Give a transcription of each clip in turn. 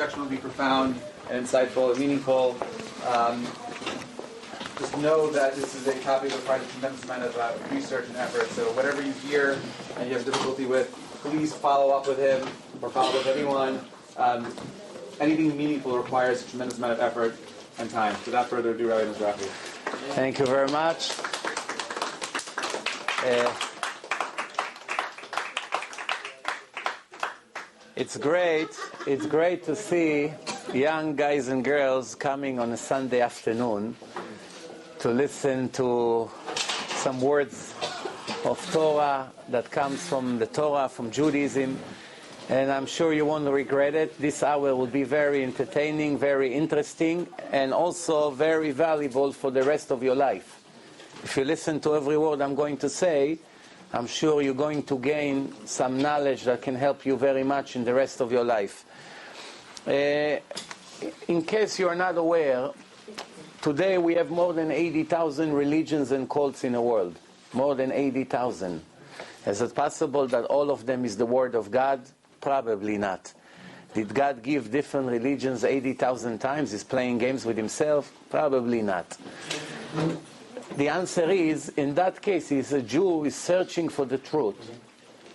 instruction will be profound and insightful and meaningful. Just know that this is a topic that requires a tremendous amount of research and effort. So whatever you hear and you have difficulty with, please follow up with him or follow up with anyone. Anything meaningful requires a tremendous amount of effort and time. So without further ado, Rabbi Mizrahi. Thank you very much. It's great to see young guys and girls coming on a Sunday afternoon to listen to some words of Torah that comes from the Torah, from Judaism, and I'm sure you won't regret it. This hour will be very entertaining, very interesting, and also very valuable for the rest of your life. If you listen to every word I'm going to say, I'm sure you're going to gain some knowledge that can help you very much in the rest of your life. In case you are not aware, today we have more than 80,000 religions and cults in the world. More than 80,000. Is it possible that all of them is the Word of God? Probably not. Did God give different religions 80,000 times? He's playing games with himself? Probably not. The answer is, in that case, he's a Jew who is searching for the truth.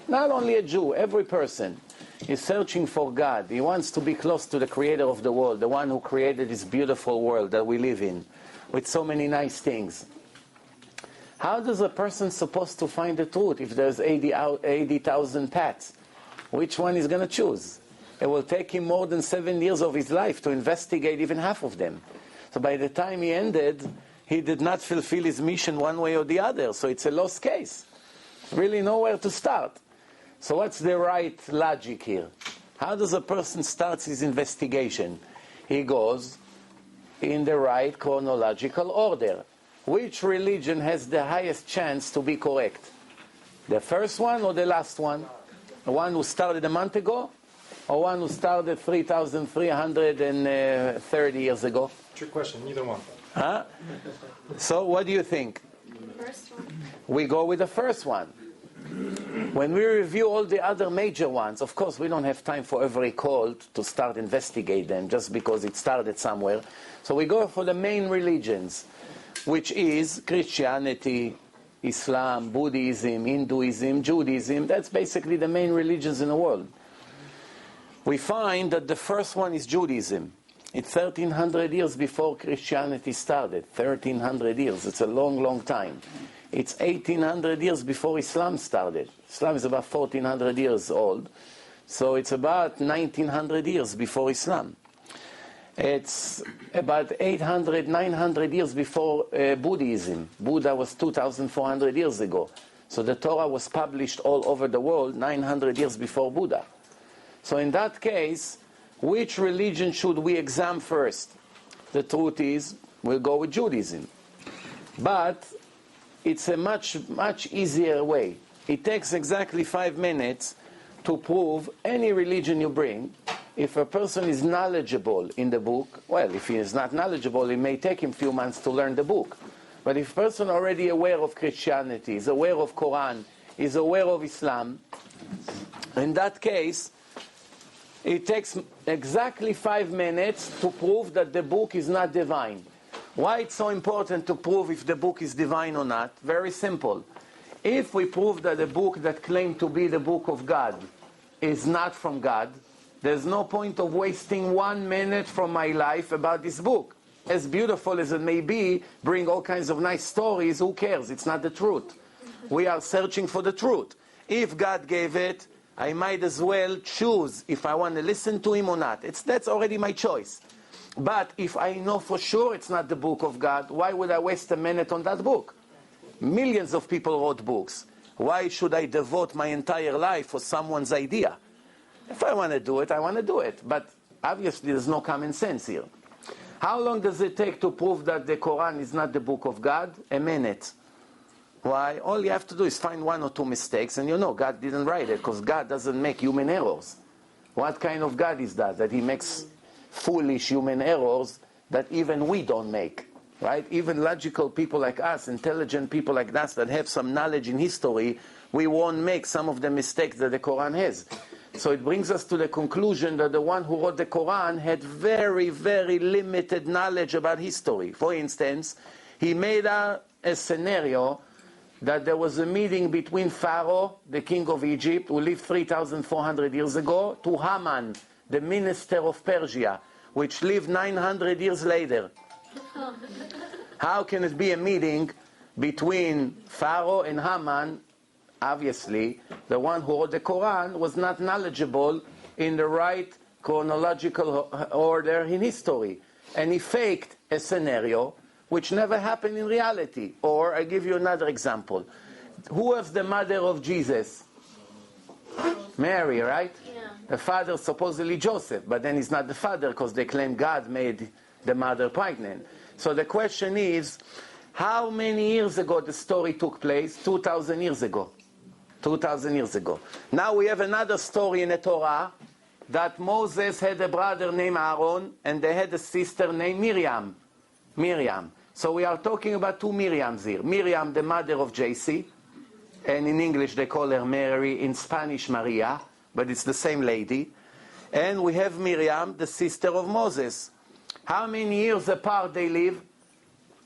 Not only a Jew, every person is searching for God. He wants to be close to the creator of the world, the one who created this beautiful world that we live in, with so many nice things. How does a person supposed to find the truth if there's 80,000 paths? Which one is going to choose? It will take him more than 7 years of his life to investigate even half of them. So by the time he ended, he did not fulfill his mission one way or the other. So it's a lost case. Really nowhere to start. So what's the right logic here? How does a person start his investigation? He goes in the right chronological order. Which religion has the highest chance to be correct? The first one or the last one? The one who started a month ago? Or one who started 3,330 years ago? Trick question, neither one. Huh? So what do you think? First one. We go with the first one. When we review all the other major ones, of course we don't have time for every cult to start investigate them just because it started somewhere. So we go for the main religions, which is Christianity, Islam, Buddhism, Hinduism, Judaism. That's basically the main religions in the world. We find that the first one is Judaism. It's 1,300 years before Christianity started. 1,300 years. It's a long, long time. It's 1,800 years before Islam started. Islam is about 1,400 years old. So it's about 1,900 years before Islam. It's about 800, 900 years before Buddhism. Buddha was 2,400 years ago. So the Torah was published all over the world 900 years before Buddha. So in that case, which religion should we examine first? The truth is, we'll go with Judaism. But it's a much, much easier way. It takes exactly 5 minutes to prove any religion you bring. If a person is knowledgeable in the book, well, if he is not knowledgeable, it may take him a few months to learn the book. But if a person already aware of Christianity, is aware of Quran, is aware of Islam, in that case, it takes exactly 5 minutes to prove that the book is not divine. Why it's so important to prove if the book is divine or not? Very simple. If we prove that the book that claimed to be the book of God is not from God, there's no point of wasting 1 minute from my life about this book. As beautiful as it may be, bring all kinds of nice stories, who cares? It's not the truth. We are searching for the truth. If God gave it, I might as well choose if I want to listen to him or not. That's already my choice. But if I know for sure it's not the book of God, why would I waste a minute on that book? Millions of people wrote books. Why should I devote my entire life for someone's idea? If I want to do it, I want to do it. But obviously there's no common sense here. How long does it take to prove that the Quran is not the book of God? A minute. Why? All you have to do is find 1 or 2 mistakes, and you know God didn't write it, because God doesn't make human errors. What kind of God is that? That he makes foolish human errors that even we don't make. Right? Even logical people like us, intelligent people like us that have some knowledge in history, we won't make some of the mistakes that the Quran has. So it brings us to the conclusion that the one who wrote the Quran had very, very limited knowledge about history. For instance, he made a scenario that there was a meeting between Pharaoh, the king of Egypt, who lived 3,400 years ago, to Haman, the minister of Persia, which lived 900 years later. How can it be a meeting between Pharaoh and Haman? Obviously, the one who wrote the Quran was not knowledgeable in the right chronological order in history. And he faked a scenario which never happened in reality. Or, I give you another example. Who was the mother of Jesus? Mary, right? Yeah. The father supposedly Joseph, but then he's not the father because they claim God made the mother pregnant. So the question is, how many years ago the story took place? 2,000 years ago. 2,000 years ago. Now we have another story in the Torah that Moses had a brother named Aaron and they had a sister named Miriam. Miriam. So we are talking about two Miriams here. Miriam, the mother of JC, and in English they call her Mary, in Spanish Maria, but it's the same lady. And we have Miriam, the sister of Moses. How many years apart they live?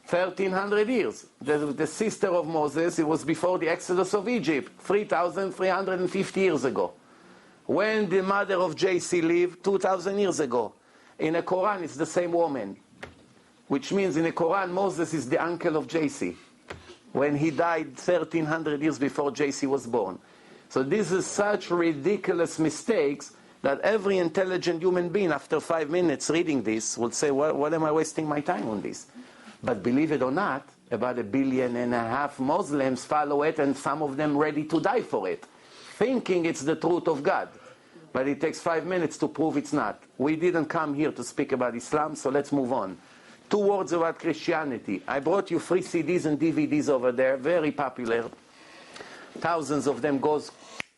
1,300 years. The sister of Moses, it was before the Exodus of Egypt, 3,350 years ago. When the mother of JC lived, 2,000 years ago. In the Quran, it's the same woman. Which means in the Quran, Moses is the uncle of JC. When he died 1,300 years before JC was born. So this is such ridiculous mistakes that every intelligent human being, after 5 minutes reading this, will say, what am I wasting my time on this? But believe it or not, about 1.5 billion Muslims follow it, and some of them ready to die for it, thinking it's the truth of God. But it takes 5 minutes to prove it's not. We didn't come here to speak about Islam, so let's move on. 2 words about Christianity. I brought you free CDs and DVDs over there, very popular. Thousands of them goes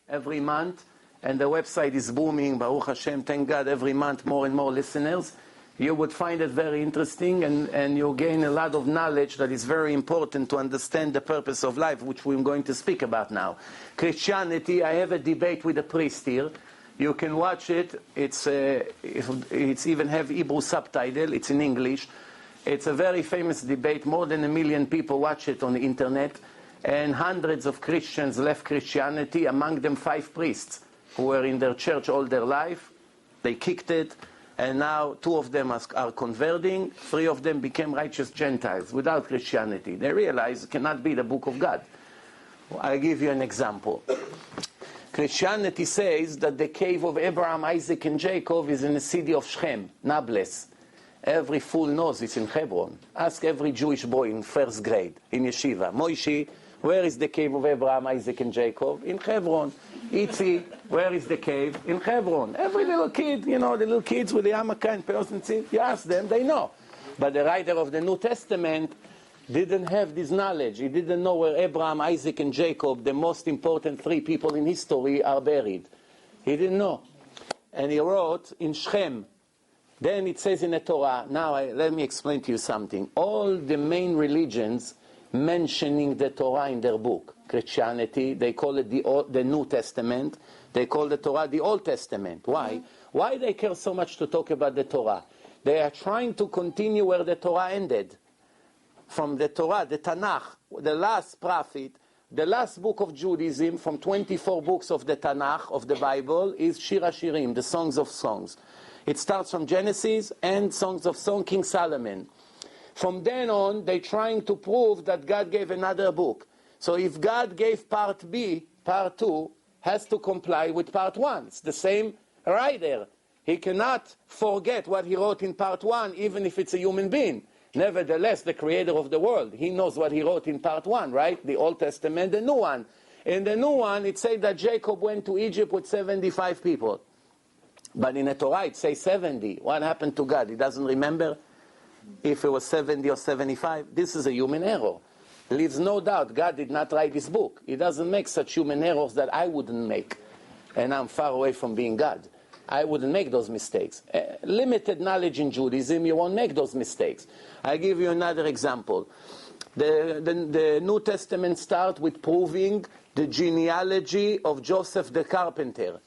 every month, and the website is booming, Baruch Hashem, thank God, every month more and more listeners. You would find it very interesting, and you'll gain a lot of knowledge that is very important to understand the purpose of life, which we're going to speak about now. Christianity, I have a debate with a priest here. You can watch it. It's even have Hebrew subtitle. It's in English. It's a very famous debate. More than 1 million people watch it on the internet. And hundreds of Christians left Christianity, among them 5 priests who were in their church all their life. They kicked it. And now 2 of them are converting. 3 of them became righteous Gentiles without Christianity. They realize it cannot be the book of God. I'll give you an example. Christianity says that the cave of Abraham, Isaac, and Jacob is in the city of Shechem, Nablus. Every fool knows it's in Hebron. Ask every Jewish boy in 1st grade, in yeshiva. Moishi, where is the cave of Abraham, Isaac, and Jacob? In Hebron. Itzi, where is the cave? In Hebron. Every little kid, the little kids with the yarmulke and person, you ask them, they know. But the writer of the New Testament didn't have this knowledge. He didn't know where Abraham, Isaac, and Jacob, the most important 3 people in history, are buried. He didn't know. And he wrote in Shechem. Then it says in the Torah, now let me explain to you something. All the main religions mentioning the Torah in their book. Christianity, they call it the New Testament. They call the Torah the Old Testament. Why? Why they care so much to talk about the Torah? They are trying to continue where the Torah ended. From the Torah, the Tanakh, the last prophet, the last book of Judaism, from 24 books of the Tanakh, of the Bible, is Shir HaShirim, the Songs of Songs. It starts from Genesis and Songs of Song, King Solomon. From then on, they're trying to prove that God gave another book. So if God gave part B, part 2 has to comply with part 1. It's the same writer. He cannot forget what he wrote in part 1, even if it's a human being. Nevertheless, the creator of the world, he knows what he wrote in part 1, right? The Old Testament, the new one. In the new one, it says that Jacob went to Egypt with 75 people. But in the Torah, it says 70. What happened to God? He doesn't remember if it was 70 or 75. This is a human error. There leaves no doubt God did not write this book. He doesn't make such human errors that I wouldn't make. And I'm far away from being God. I wouldn't make those mistakes. Limited knowledge in Judaism, you won't make those mistakes. I'll give you another example. The New Testament starts with proving the genealogy of Joseph the carpenter.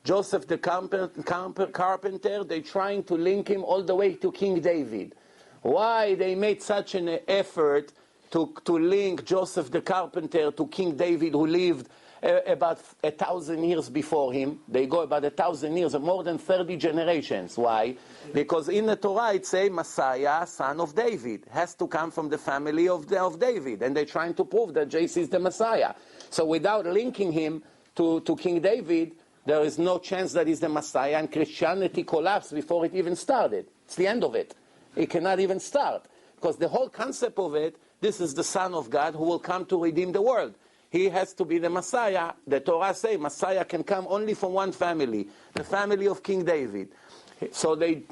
Joseph the carpenter, they're trying to link him all the way to King David. Why they made such an effort to link Joseph the carpenter to King David, who lived about 1,000 years before him? They go about 1,000 years, more than 30 generations. Why? Because in the Torah it says Messiah, son of David, has to come from the family of David, and they're trying to prove that JC is the Messiah. So without linking him to King David, there is no chance that he's the Messiah, and Christianity collapsed before it even started. It's the end of it. It cannot even start, because the whole concept of it, this is the Son of God who will come to redeem the world. He has to be the Messiah. The Torah says Messiah can come only from one family, the family of King David. So they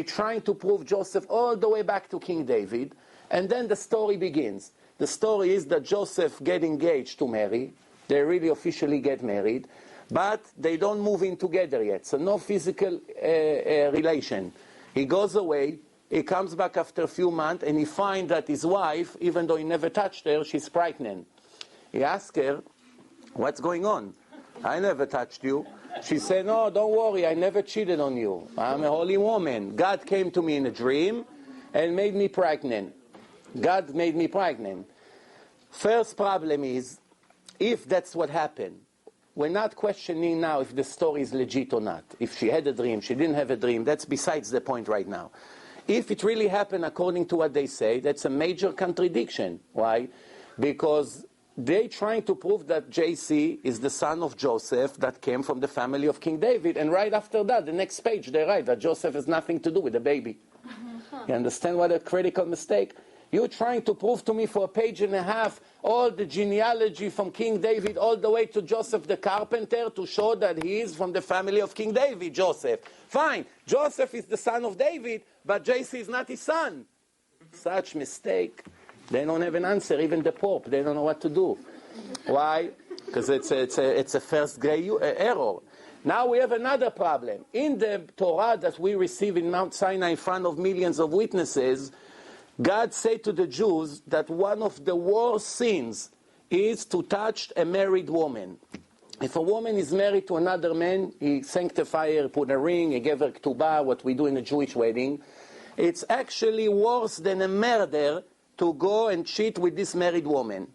trying to prove Joseph all the way back to King David, and then the story begins. The story is that Joseph get engaged to Mary. They really officially get married, but they don't move in together yet, so no physical relation. He goes away, he comes back after a few months, and he finds that his wife, even though he never touched her, she's pregnant. He asks her, what's going on? I never touched you. She said, no, don't worry, I never cheated on you. I'm a holy woman. God came to me in a dream and made me pregnant. God made me pregnant. First problem is, if that's what happened, we're not questioning now if the story is legit or not. If she had a dream, she didn't have a dream, that's besides the point right now. If it really happened according to what they say, that's a major contradiction. Why? Because they're trying to prove that JC is the son of Joseph that came from the family of King David, and right after that, the next page, they write that Joseph has nothing to do with the baby. You understand what a critical mistake? You're trying to prove to me for a page and a half all the genealogy from King David all the way to Joseph the carpenter to show that he is from the family of King David, Joseph. Fine, Joseph is the son of David, but JC is not his son. Such mistake. They don't have an answer, even the Pope. They don't know what to do. Why? Because it's a first grade error. Now we have another problem. In the Torah that we receive in Mount Sinai in front of millions of witnesses, God said to the Jews that one of the worst sins is to touch a married woman. If a woman is married to another man, he sanctified her, put a ring, he gave her ketubah, what we do in a Jewish wedding. It's actually worse than a murder to go and cheat with this married woman.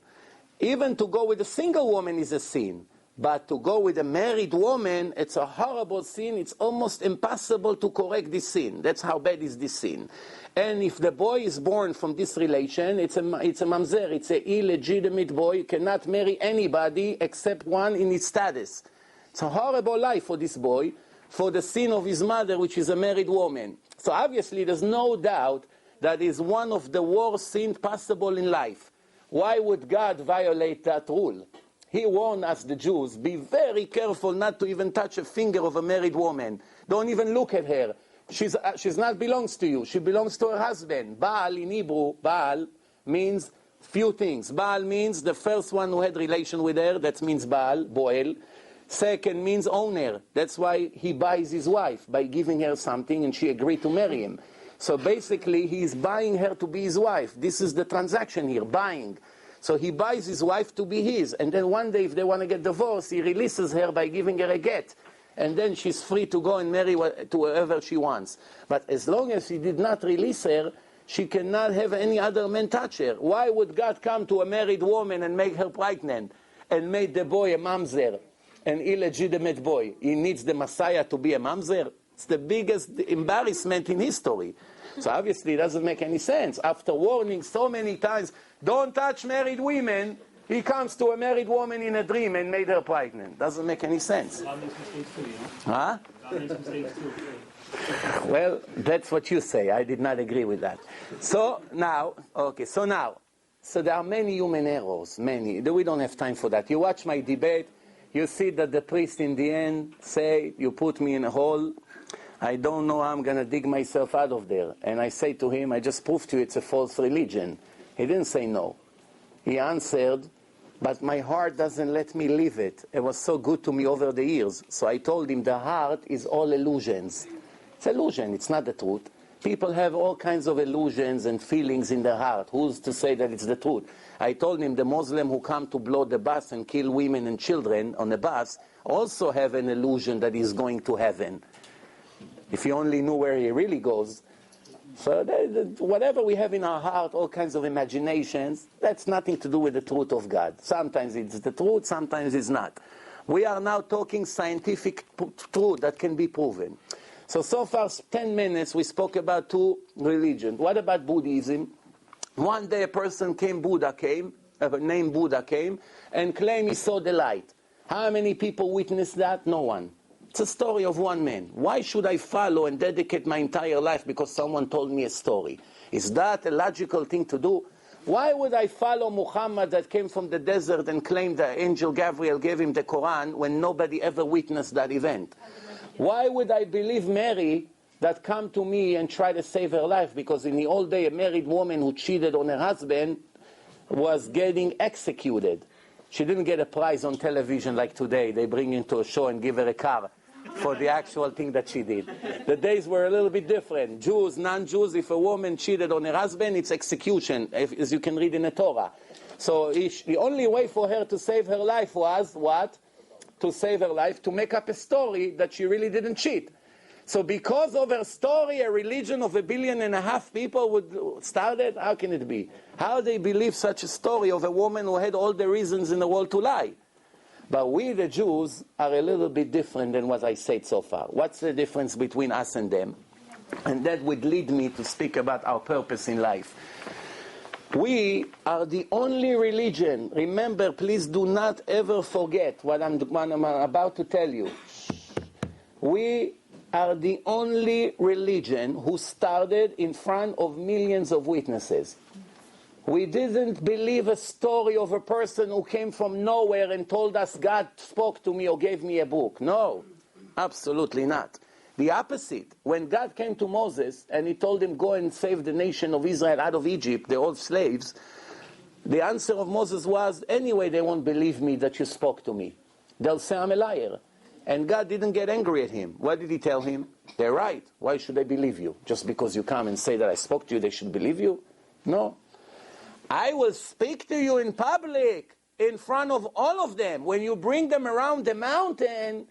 Even to go with a single woman is a sin. But to go with a married woman, it's a horrible sin. It's almost impossible to correct this sin. That's how bad is this sin. And if the boy is born from this relation, it's a mamzer. It's an illegitimate boy. You cannot marry anybody except one in his status. It's a horrible life for this boy, for the sin of his mother, which is a married woman. So obviously there's no doubt that is one of the worst sins possible in life. Why would God violate that rule? He warned us, the Jews, be very careful not to even touch a finger of a married woman. Don't even look at her. She's not belongs to you. She belongs to her husband. Baal in Hebrew, Baal means few things. Baal means the first one who had relation with her. That means Baal, Boel. Second means owner. That's why he buys his wife, by giving her something and she agreed to marry him. So basically he's buying her to be his wife. This is the transaction here, buying. So he buys his wife to be his, and then one day if they want to get divorced, he releases her by giving her a get. And then she's free to go and marry to whoever she wants. But as long as he did not release her, she cannot have any other man touch her. Why would God come to a married woman and make her pregnant and make the boy a mamzer, an illegitimate boy? He needs the Messiah to be a mamzer? It's the biggest embarrassment in history. So obviously it doesn't make any sense. After warning so many times, don't touch married women, he comes to a married woman in a dream and made her pregnant. Doesn't make any sense. God makes mistakes too, you know? Huh? God makes mistakes too. Well, that's what you say. I did not agree with that. So now there are many human errors, many. We don't have time for that. You watch my debate, you see that the priest in the end say, you put me in a hole, I don't know how I'm going to dig myself out of there. And I say to him, I just proved to you it's a false religion. He didn't say no. He answered, but my heart doesn't let me live it. It was so good to me over the years. So I told him the heart is all illusions. It's illusion, it's not the truth. People have all kinds of illusions and feelings in their heart. Who's to say that it's the truth? I told him the Muslim who come to blow the bus and kill women and children on the bus also have an illusion that he's going to heaven. If he only knew where he really goes. So whatever we have in our heart, all kinds of imaginations, that's nothing to do with the truth of God. Sometimes it's the truth, sometimes it's not. We are now talking scientific truth that can be proven. So far, 10 minutes, we spoke about two religions. What about Buddhism? One day a person named Buddha came, and claimed he saw the light. How many people witnessed that? No one. It's a story of one man. Why should I follow and dedicate my entire life because someone told me a story? Is that a logical thing to do? Why would I follow Muhammad that came from the desert and claimed that Angel Gabriel gave him the Quran when nobody ever witnessed that event? Why would I believe Mary that come to me and try to save her life? Because in the old day, a married woman who cheated on her husband was getting executed. She didn't get a prize on television like today. They bring into a show and give her a car for the actual thing that she did. The days were a little bit different. Jews, non-Jews, if a woman cheated on her husband, it's execution, as you can read in the Torah. So the only way for her to save her life was, what? To save her life, to make up a story that she really didn't cheat. So because of her story, a religion of 1.5 billion people would start it? How can it be? How they believe such a story of a woman who had all the reasons in the world to lie? But we, the Jews, are a little bit different than what I said so far. What's the difference between us and them? And that would lead me to speak about our purpose in life. We are the only religion. Remember, please do not ever forget what I'm about to tell you. We are the only religion who started in front of millions of witnesses. We didn't believe a story of a person who came from nowhere and told us God spoke to me or gave me a book. No, absolutely not. The opposite. When God came to Moses and he told him, go and save the nation of Israel out of Egypt, they're all slaves, the answer of Moses was, anyway, they won't believe me that you spoke to me. They'll say I'm a liar. And God didn't get angry at him. What did he tell him? They're right. Why should they believe you? Just because you come and say that I spoke to you, they should believe you? No. I will speak to you in public, in front of all of them, when you bring them around the mountain,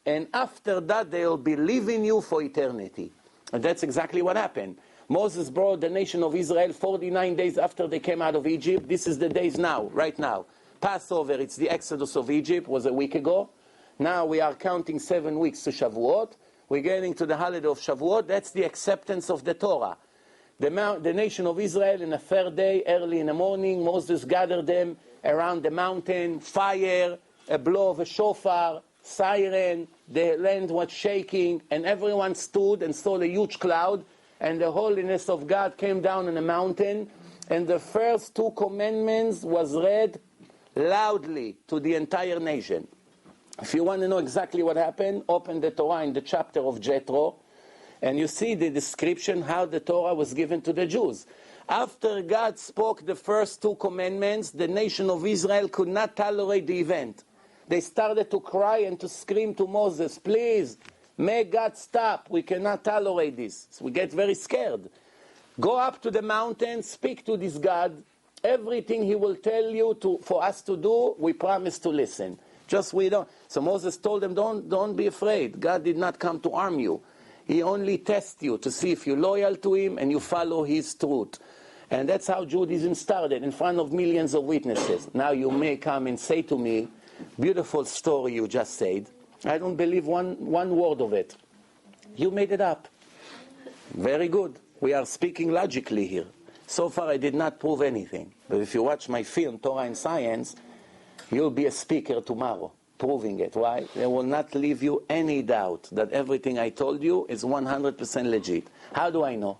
and after that they'll believe in you for eternity. And that's exactly what happened. Moses brought the nation of Israel 49 days after they came out of Egypt. This is the days now, right now. Passover, it's the Exodus of Egypt, was a week ago. Now we are counting 7 weeks to Shavuot. We're getting to the holiday of Shavuot. That's the acceptance of the Torah. The nation of Israel, in the third day, early in the morning, Moses gathered them around the mountain, fire, a blow of a shofar, siren, the land was shaking, and everyone stood and saw the huge cloud, and the holiness of God came down on the mountain, and the first 2 commandments was read loudly to the entire nation. If you want to know exactly what happened, open the Torah in the chapter of Jethro, and you see the description how the Torah was given to the Jews. After God spoke the first 2 commandments, the nation of Israel could not tolerate the event. They started to cry and to scream to Moses, please, make God stop. We cannot tolerate this. So we get very scared. Go up to the mountain, speak to this God. Everything he will tell you for us to do, we promise to listen. Just we don't. So Moses told them, don't be afraid. God did not come to harm you. He only tests you to see if you're loyal to him and you follow his truth. And that's how Judaism started, in front of millions of witnesses. Now you may come and say to me, beautiful story you just said. I don't believe one word of it. You made it up. Very good. We are speaking logically here. So far I did not prove anything. But if you watch my film, Torah and Science, you'll be a speaker tomorrow, proving it. Why? They will not leave you any doubt that everything I told you is 100% legit. How do I know?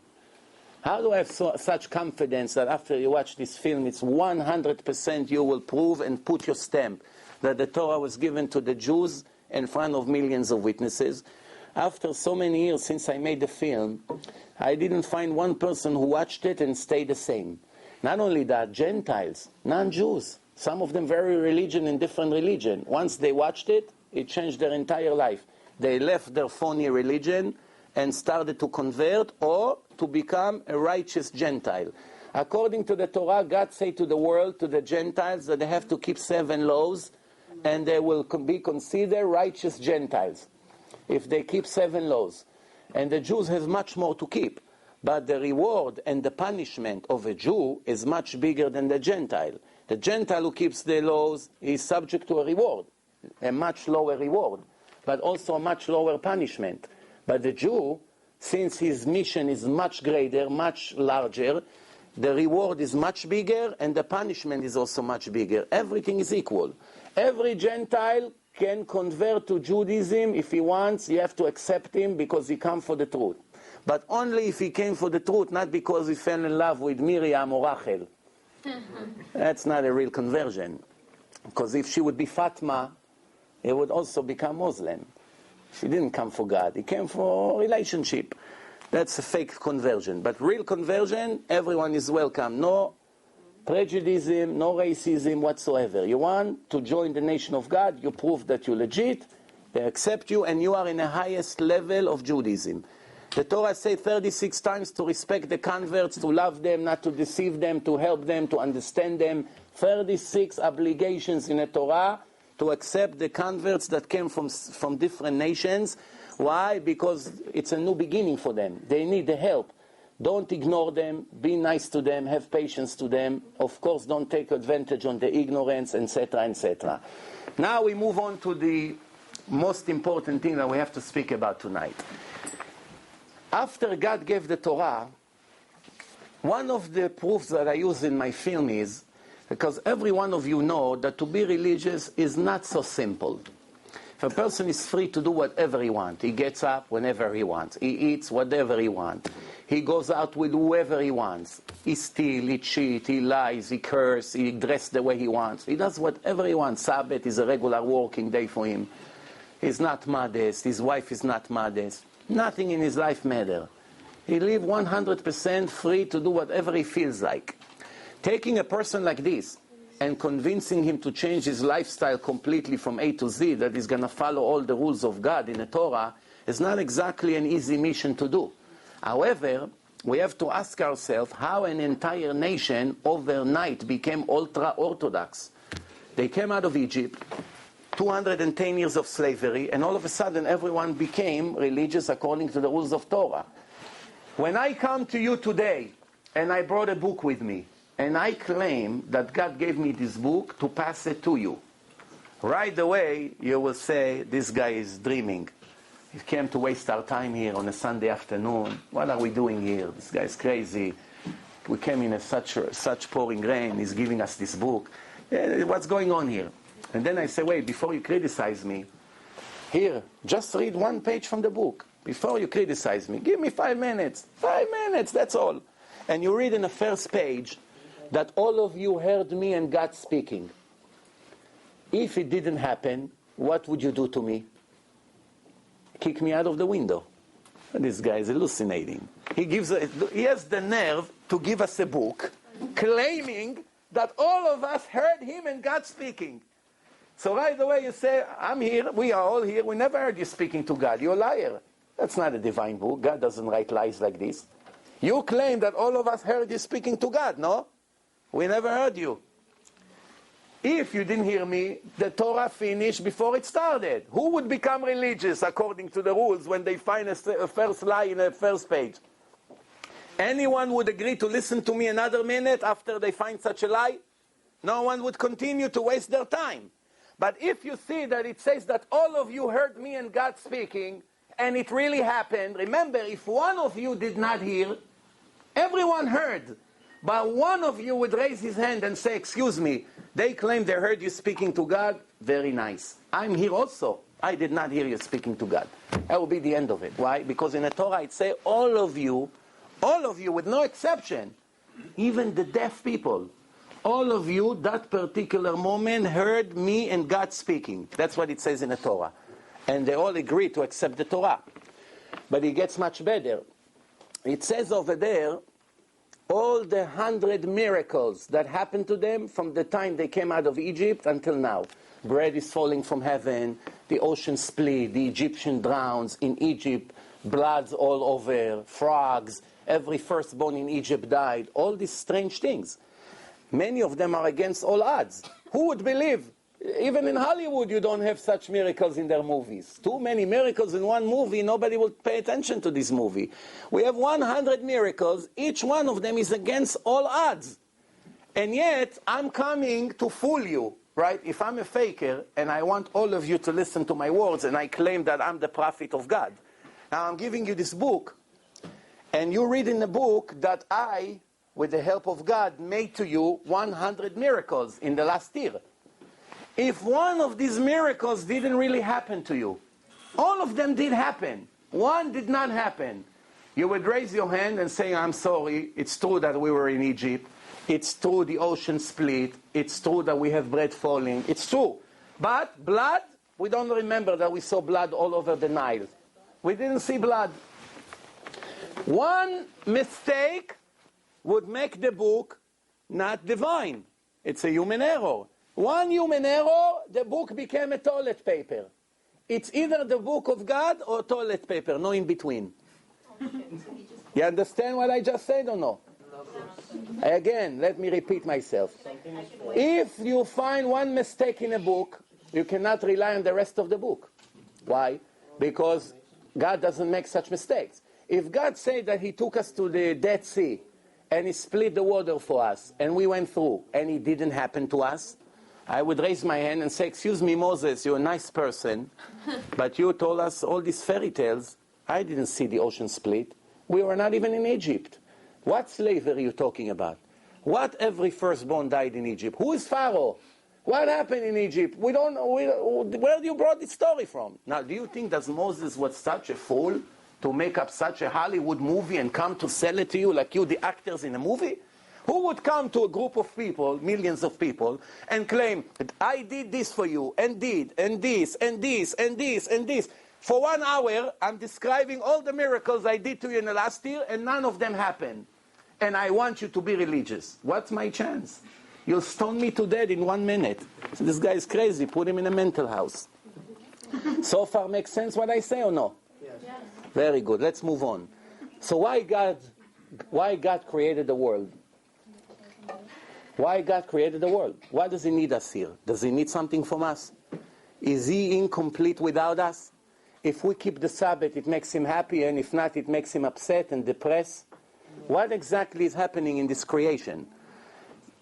How do I have such confidence that after you watch this film, it's 100% you will prove and put your stamp that the Torah was given to the Jews in front of millions of witnesses? After so many years since I made the film, I didn't find one person who watched it and stayed the same. Not only that, Gentiles, non-Jews, some of them very religion in different religion. Once they watched it, it changed their entire life. They left their phony religion and started to convert, or to become a righteous Gentile. According to the Torah, God said to the world, to the Gentiles, that they have to keep 7 laws, and they will be considered righteous Gentiles if they keep 7 laws. And the Jews have much more to keep. But the reward and the punishment of a Jew is much bigger than the Gentile. The Gentile who keeps the laws is subject to a reward, a much lower reward, but also a much lower punishment. But the Jew, since his mission is much greater, much larger, the reward is much bigger and the punishment is also much bigger. Everything is equal. Every Gentile can convert to Judaism if he wants. You have to accept him because he comes for the truth. But only if he came for the truth, not because he fell in love with Miriam or Rachel. That's not a real conversion. Because if she would be Fatma, he would also become Muslim. She didn't come for God. He came for a relationship. That's a fake conversion. But real conversion, everyone is welcome. No prejudice, no racism whatsoever. You want to join the nation of God, you prove that you're legit, they accept you, and you are in the highest level of Judaism. The Torah says 36 times to respect the converts, to love them, not to deceive them, to help them, to understand them. 36 obligations in the Torah to accept the converts that came from different nations. Why? Because it's a new beginning for them. They need the help. Don't ignore them, be nice to them, have patience to them. Of course, don't take advantage on the ignorance, etc., etc. Now we move on to the most important thing that we have to speak about tonight. After God gave the Torah, one of the proofs that I use in my film is, because every one of you know that to be religious is not so simple. If a person is free to do whatever he wants, he gets up whenever he wants, he eats whatever he wants, he goes out with whoever he wants, he steals, he cheats, he lies, he curses, he dresses the way he wants, he does whatever he wants. Sabbath is a regular working day for him. He's not modest, his wife is not modest. Nothing in his life matters. He lives 100% free to do whatever he feels like. Taking a person like this and convincing him to change his lifestyle completely from A to Z, that he's going to follow all the rules of God in the Torah, is not exactly an easy mission to do. However, we have to ask ourselves how an entire nation overnight became ultra-Orthodox. They came out of Egypt, 210 years of slavery, and all of a sudden everyone became religious according to the rules of Torah. When I come to you today, and I brought a book with me, and I claim that God gave me this book to pass it to you, right away you will say, this guy is dreaming. He came to waste our time here on a Sunday afternoon. What are we doing here? This guy is crazy. We came in such pouring rain. He's giving us this book. What's going on here? And then I say, wait, before you criticize me, here, just read one page from the book. Before you criticize me, give me 5 minutes. 5 minutes, that's all. And you read in the first page that all of you heard me and God speaking. If it didn't happen, what would you do to me? Kick me out of the window. This guy is hallucinating. He has the nerve to give us a book claiming that all of us heard him and God speaking. So right away you say, I'm here, we are all here, we never heard you speaking to God. You're a liar. That's not a divine book. God doesn't write lies like this. You claim that all of us heard you speaking to God, no? We never heard you. If you didn't hear me, the Torah finished before it started. Who would become religious according to the rules when they find a first lie in the first page? Anyone would agree to listen to me another minute after they find such a lie? No one would continue to waste their time. But if you see that it says that all of you heard me and God speaking, and it really happened, remember, if one of you did not hear, everyone heard. But one of you would raise his hand and say, excuse me, they claim they heard you speaking to God. Very nice. I'm here also. I did not hear you speaking to God. That will be the end of it. Why? Because in the Torah it says all of you with no exception, even the deaf people, all of you, that particular moment, heard me and God speaking. That's what it says in the Torah. And they all agree to accept the Torah. But it gets much better. It says over there, all the 100 miracles that happened to them from the time they came out of Egypt until now. Bread is falling from heaven, the ocean split, the Egyptian drowns in Egypt. bloods all over, frogs, every firstborn in Egypt died, all these strange things. Many of them are against all odds. Who would believe? Even in Hollywood, you don't have such miracles in their movies. Too many miracles in one movie, nobody will pay attention to this movie. We have 100 miracles, each one of them is against all odds. And yet, I'm coming to fool you, right? If I'm a faker, and I want all of you to listen to my words, and I claim that I'm the prophet of God. Now, I'm giving you this book, and you read in the book that I, with the help of God, made to you 100 miracles in the last year. If one of these miracles didn't really happen to you, all of them did happen, one did not happen, you would raise your hand and say, I'm sorry, it's true that we were in Egypt, it's true the ocean split, it's true that we have bread falling, it's true. But blood, we don't remember that we saw blood all over the Nile. We didn't see blood. One mistake would make the book not divine. It's a human error. One human error, the book became a toilet paper. It's either the book of God or toilet paper, no in between. You understand what I just said or no? Again, let me repeat myself. If you find one mistake in a book, you cannot rely on the rest of the book. Why? Because God doesn't make such mistakes. If God said that He took us to the Dead Sea and He split the water for us and we went through and it didn't happen to us, I would raise my hand and say, excuse me, Moses, you're a nice person, but you told us all these fairy tales. I didn't see the ocean split. We were not even in Egypt. What slavery are you talking about? What every firstborn died in Egypt? Who is Pharaoh? What happened in Egypt? We don't know. Where do you brought this story from? Now, do you think that Moses was such a fool to make up such a Hollywood movie and come to sell it to you like you, the actors in a movie? Who would come to a group of people, millions of people, and claim, I did this for you, and did, and this, and this, and this, and this. For 1 hour, I'm describing all the miracles I did to you in the last year, and none of them happened. And I want you to be religious. What's my chance? You'll stone me to death in 1 minute. So this guy is crazy. Put him in a mental house. So far makes sense what I say or no? Yes. Very good. Let's move on. So why God created the world? Why God created the world? Why does He need us here? Does He need something from us? Is He incomplete without us? If we keep the Sabbath, it makes Him happy, and if not, it makes Him upset and depressed. What exactly is happening in this creation?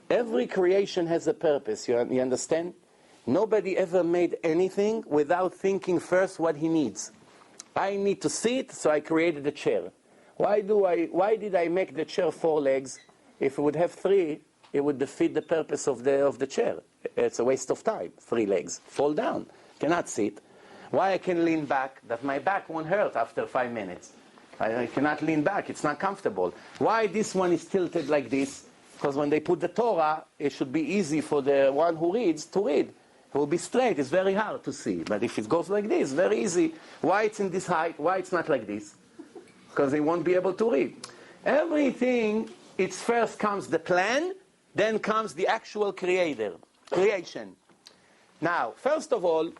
Every creation has a purpose, you understand? Nobody ever made anything without thinking first what he needs. I need to sit, so I created a chair. Why did I make the chair 4 legs? If it would have 3, it would defeat the purpose of the chair. It's a waste of time. 3 legs. Fall down. Cannot sit. Why I can lean back? That my back won't hurt after 5 minutes. I cannot lean back. It's not comfortable. Why this one is tilted like this? Because when they put the Torah, it should be easy for the one who reads to read. It will be straight. It's very hard to see. But if it goes like this, very easy. Why it's in this height? Why it's not like this? Because they won't be able to read. Everything, it's first comes the plan, then comes the actual creation. Now, first of all,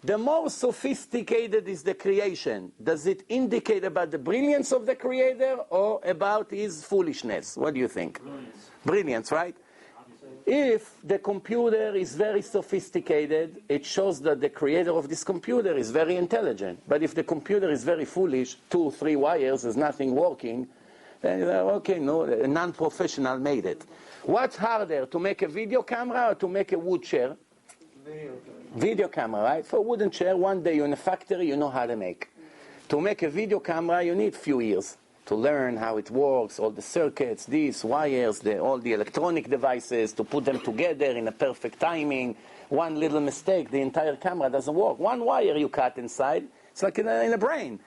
the more sophisticated is the creation. Does it indicate about the brilliance of the Creator or about His foolishness? What do you think? Brilliance, right? If the computer is very sophisticated, it shows that the creator of this computer is very intelligent. But if the computer is very foolish, 2, 3 wires, there's nothing working, then okay, no, a non-professional made it. What's harder, to make a video camera or to make a wood chair? Video camera, right? For a wooden chair, one day you're in a factory, you know how to make. To make a video camera, you need few years to learn how it works, all the circuits, these wires, all the electronic devices, to put them together in a perfect timing. One little mistake, the entire camera doesn't work. One wire you cut inside, it's like in a brain.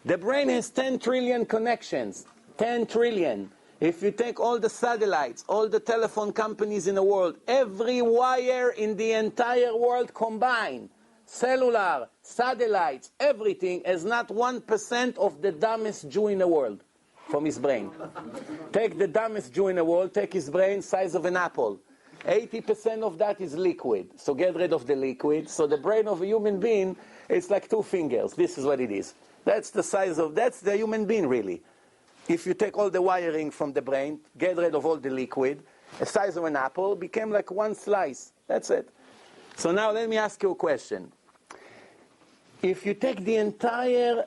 The brain has 10 trillion connections. 10 trillion. If you take all the satellites, all the telephone companies in the world, every wire in the entire world combined, cellular, satellites, everything, is not 1% of the dumbest Jew in the world from his brain. Take the dumbest Jew in the world, take his brain size of an apple. 80% of that is liquid. So get rid of the liquid. So the brain of a human being is like 2 fingers. This is what it is. That's the human being, really. If you take all the wiring from the brain, get rid of all the liquid, the size of an apple became like one slice. That's it. So now let me ask you a question. If you take the entire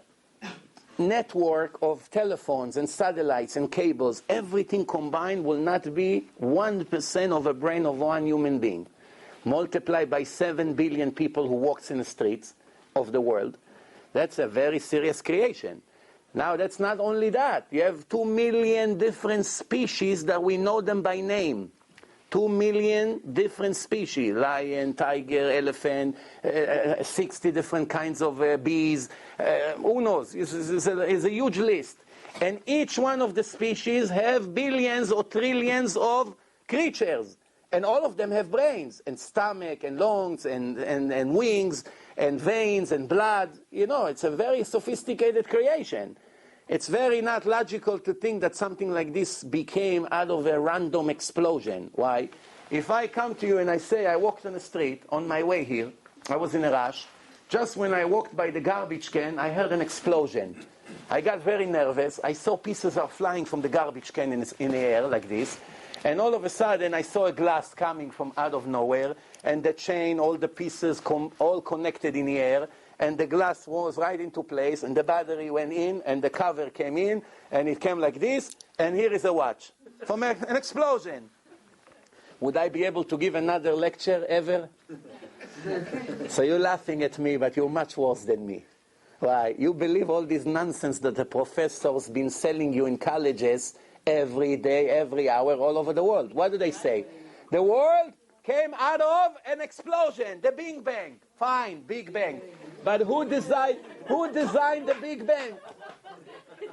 network of telephones and satellites and cables, everything combined will not be 1% of a brain of one human being. Multiplied by 7 billion people who walks in the streets of the world. That's a very serious creation. Now that's not only that. You have 2 million different species that we know them by name. 2 million different species, lion, tiger, elephant, 60 different kinds of bees. Who knows? It's a huge list. And each one of the species have billions or trillions of creatures. And all of them have brains, and stomach, and lungs, and wings, and veins, and blood. You know, it's a very sophisticated creation. It's very not logical to think that something like this became out of a random explosion. Why? If I come to you and I say I walked on the street on my way here, I was in a rush, just when I walked by the garbage can, I heard an explosion. I got very nervous. I saw pieces are flying from the garbage can in the air like this. And all of a sudden I saw a glass coming from out of nowhere, and the chain, all the pieces all connected in the air, and the glass was right into place, and the battery went in, and the cover came in, and it came like this, and here is a watch from an explosion. Would I be able to give another lecture ever? So you're laughing at me, but you're much worse than me. Why? You believe all this nonsense that the professors been selling you in colleges every day, every hour, all over the world. What do they say? The world came out of an explosion, the Big Bang. Fine, Big Bang. But who designed the Big Bang?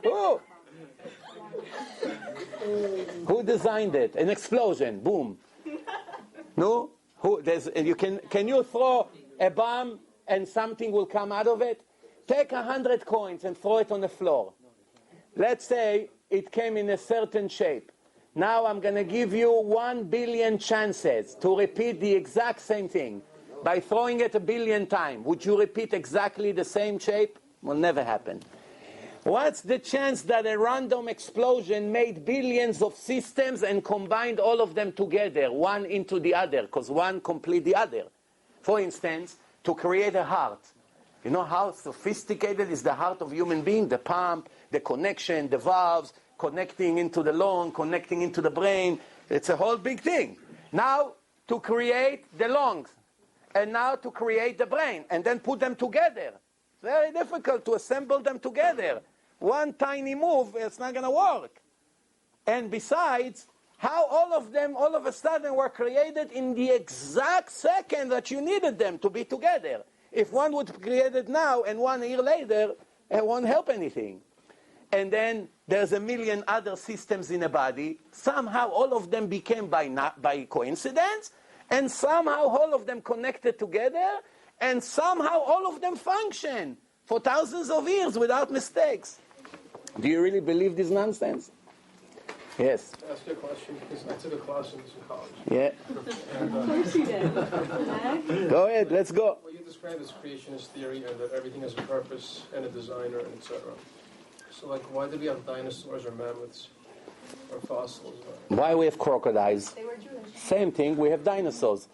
Who? Who designed it? An explosion, boom. No? Can you throw a bomb and something will come out of it? Take 100 coins and throw it on the floor. Let's say it came in a certain shape. Now I'm going to give you 1 billion chances to repeat the exact same thing. By throwing it 1 billion times, would you repeat exactly the same shape? Will never happen. What's the chance that a random explosion made billions of systems and combined all of them together, one into the other, because one complete the other? For instance, to create a heart. You know how sophisticated is the heart of a human being? The pump, the connection, the valves, connecting into the lung, connecting into the brain. It's a whole big thing. Now, to create the lungs, and now to create the brain, and then put them together. It's very difficult to assemble them together. One tiny move, it's not going to work. And besides, how all of them all of a sudden were created in the exact second that you needed them to be together. If one would create it now and 1 year later, it won't help anything. And then there's a million other systems in a body. Somehow all of them became by coincidence, and somehow all of them connected together, and somehow all of them function for thousands of years without mistakes. Do you really believe this nonsense? Yes. Can I ask you a question? Because I took a class in this in college. Yeah. And, Of course you did. Go ahead, let's go. well, you described as creationist theory and that everything has a purpose and a designer, and etc. So, like, why did we have dinosaurs or mammoths or fossils? Why we have crocodiles? They were Jewish. Same thing, we have dinosaurs.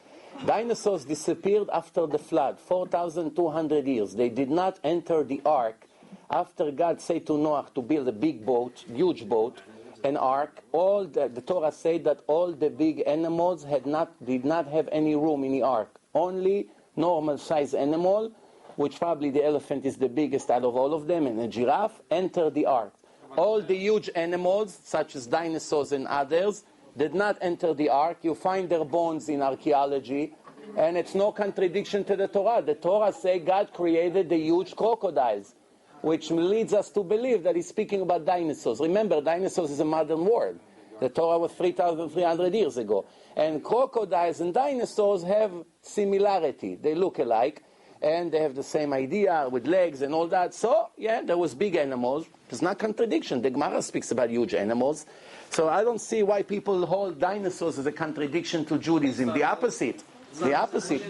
Dinosaurs disappeared after the flood, 4,200 years. They did not enter the ark. After God said to Noah to build a big boat, huge boat, an ark, all the Torah said that all the big animals did not have any room in the ark. Only normal-sized animal, which probably the elephant is the biggest out of all of them, and a giraffe, entered the ark. All the huge animals, such as dinosaurs and others, did not enter the ark. You find their bones in archaeology, and it's no contradiction to the Torah. The Torah says God created the huge crocodiles, which leads us to believe that he's speaking about dinosaurs. Remember, dinosaurs is a modern word. The Torah was 3,300 years ago. And crocodiles and dinosaurs have similarity. They look alike, and they have the same idea with legs and all that. So, yeah, there was big animals. There's not contradiction. The Gemara speaks about huge animals. So I don't see why people hold dinosaurs as a contradiction to Judaism. The opposite. It's The opposite.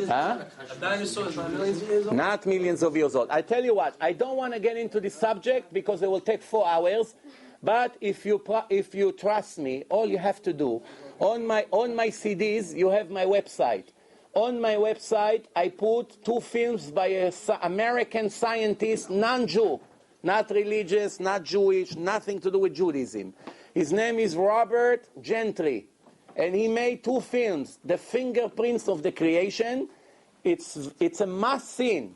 Huh? A dinosaur is not millions of years old? Not millions of years old. I tell you what, I don't want to get into this subject because it will take 4 hours. But if you trust me, all you have to do, on my CDs, you have my website. On my website, I put 2 films by an American scientist, non-Jew, not religious, not Jewish, nothing to do with Judaism. His name is Robert Gentry, and he made 2 films, The Fingerprints of the Creation. It's a must-see.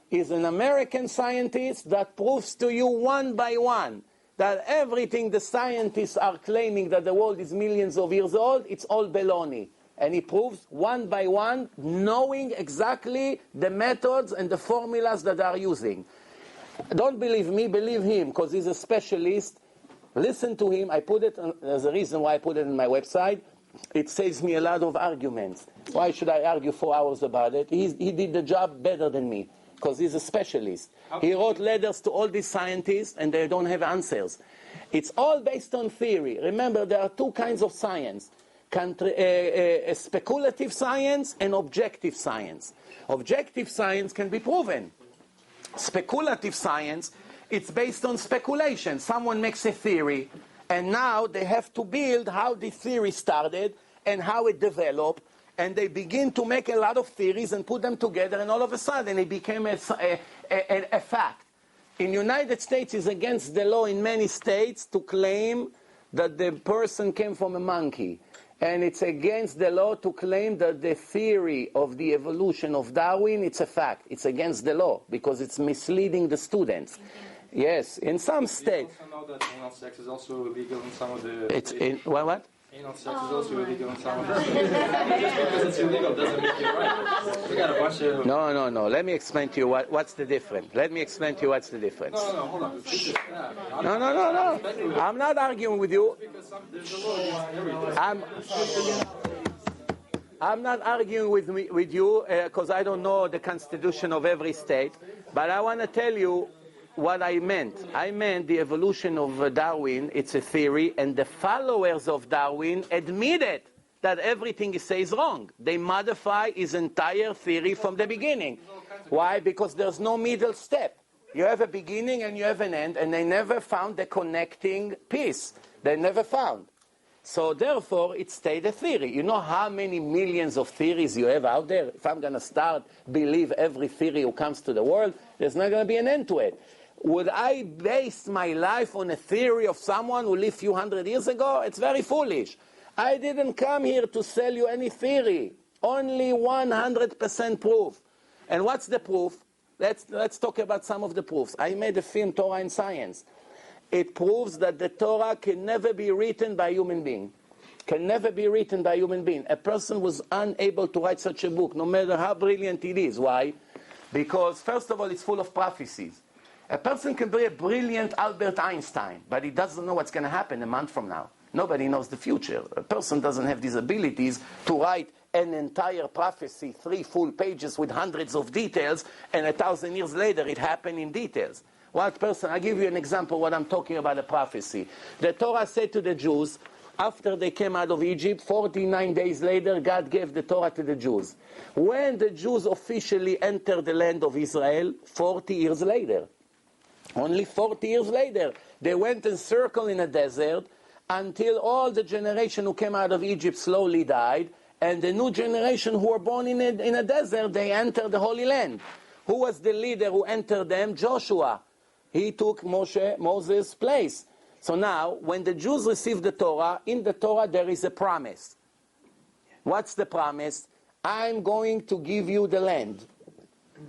He's an American scientist that proves to you one by one that everything the scientists are claiming that the world is millions of years old, it's all baloney. And he proves one by one, knowing exactly the methods and the formulas that they are using. Don't believe me, believe him, because he's a specialist. Listen to him. I put it, there's a reason why I put it on my website. It saves me a lot of arguments. Why should I argue 4 hours about it? He did the job better than me, because he's a specialist. He wrote letters to all these scientists, and they don't have answers. It's all based on theory. Remember, there are 2 kinds of science. Speculative science and objective science. Objective science can be proven. Speculative science, it's based on speculation. Someone makes a theory, and now they have to build how the theory started and how it developed, and they begin to make a lot of theories and put them together, and all of a sudden it became a fact. In the United States, it's against the law in many states to claim that the person came from a monkey. And it's against the law to claim that the theory of the evolution of Darwin, it's a fact. It's against the law because it's misleading the students. Yes, in some states. You also know that anal sex is also illegal in some of the... It's in, what? Anal sex is also illegal in some of the... Just because it's illegal doesn't make it right. We got a bunch of... No. Let me explain to you what's the difference. Let me explain to you what's the difference. No, hold on. No. I'm not arguing with you. There's a law against everything. I'm not arguing with you because I don't know the constitution of every state. But I want to tell you what I meant. I meant the evolution of Darwin, it's a theory, and the followers of Darwin admitted that everything he says is wrong. They modify his entire theory from the beginning. Why? Because there's no middle step. You have a beginning and you have an end, and they never found the connecting piece. They never found. So therefore, it stayed a theory. You know how many millions of theories you have out there? If I'm going to start believe every theory who comes to the world, there's not going to be an end to it. Would I base my life on a theory of someone who lived a few hundred years ago? It's very foolish. I didn't come here to sell you any theory. Only 100% proof. And what's the proof? Let's talk about some of the proofs. I made a film, Torah and Science. It proves that the Torah can never be written by a human being. Can never be written by a human being. A person was unable to write such a book, no matter how brilliant it is. Why? Because, first of all, it's full of prophecies. A person can be a brilliant Albert Einstein, but he doesn't know what's going to happen a month from now. Nobody knows the future. A person doesn't have these abilities to write an entire prophecy, 3 full pages with hundreds of details, and 1,000 years later it happened in details. What person? I'll give you an example what I'm talking about a prophecy. The Torah said to the Jews, after they came out of Egypt, 49 days later, God gave the Torah to the Jews. When the Jews officially entered the land of Israel, 40 years later, only 40 years later, they went and circled in a desert until all the generation who came out of Egypt slowly died, and the new generation who were born in a desert, they entered the Holy Land. Who was the leader who entered them? Joshua. He took Moses' place. So now, when the Jews received the Torah, in the Torah there is a promise. What's the promise? I'm going to give you the land.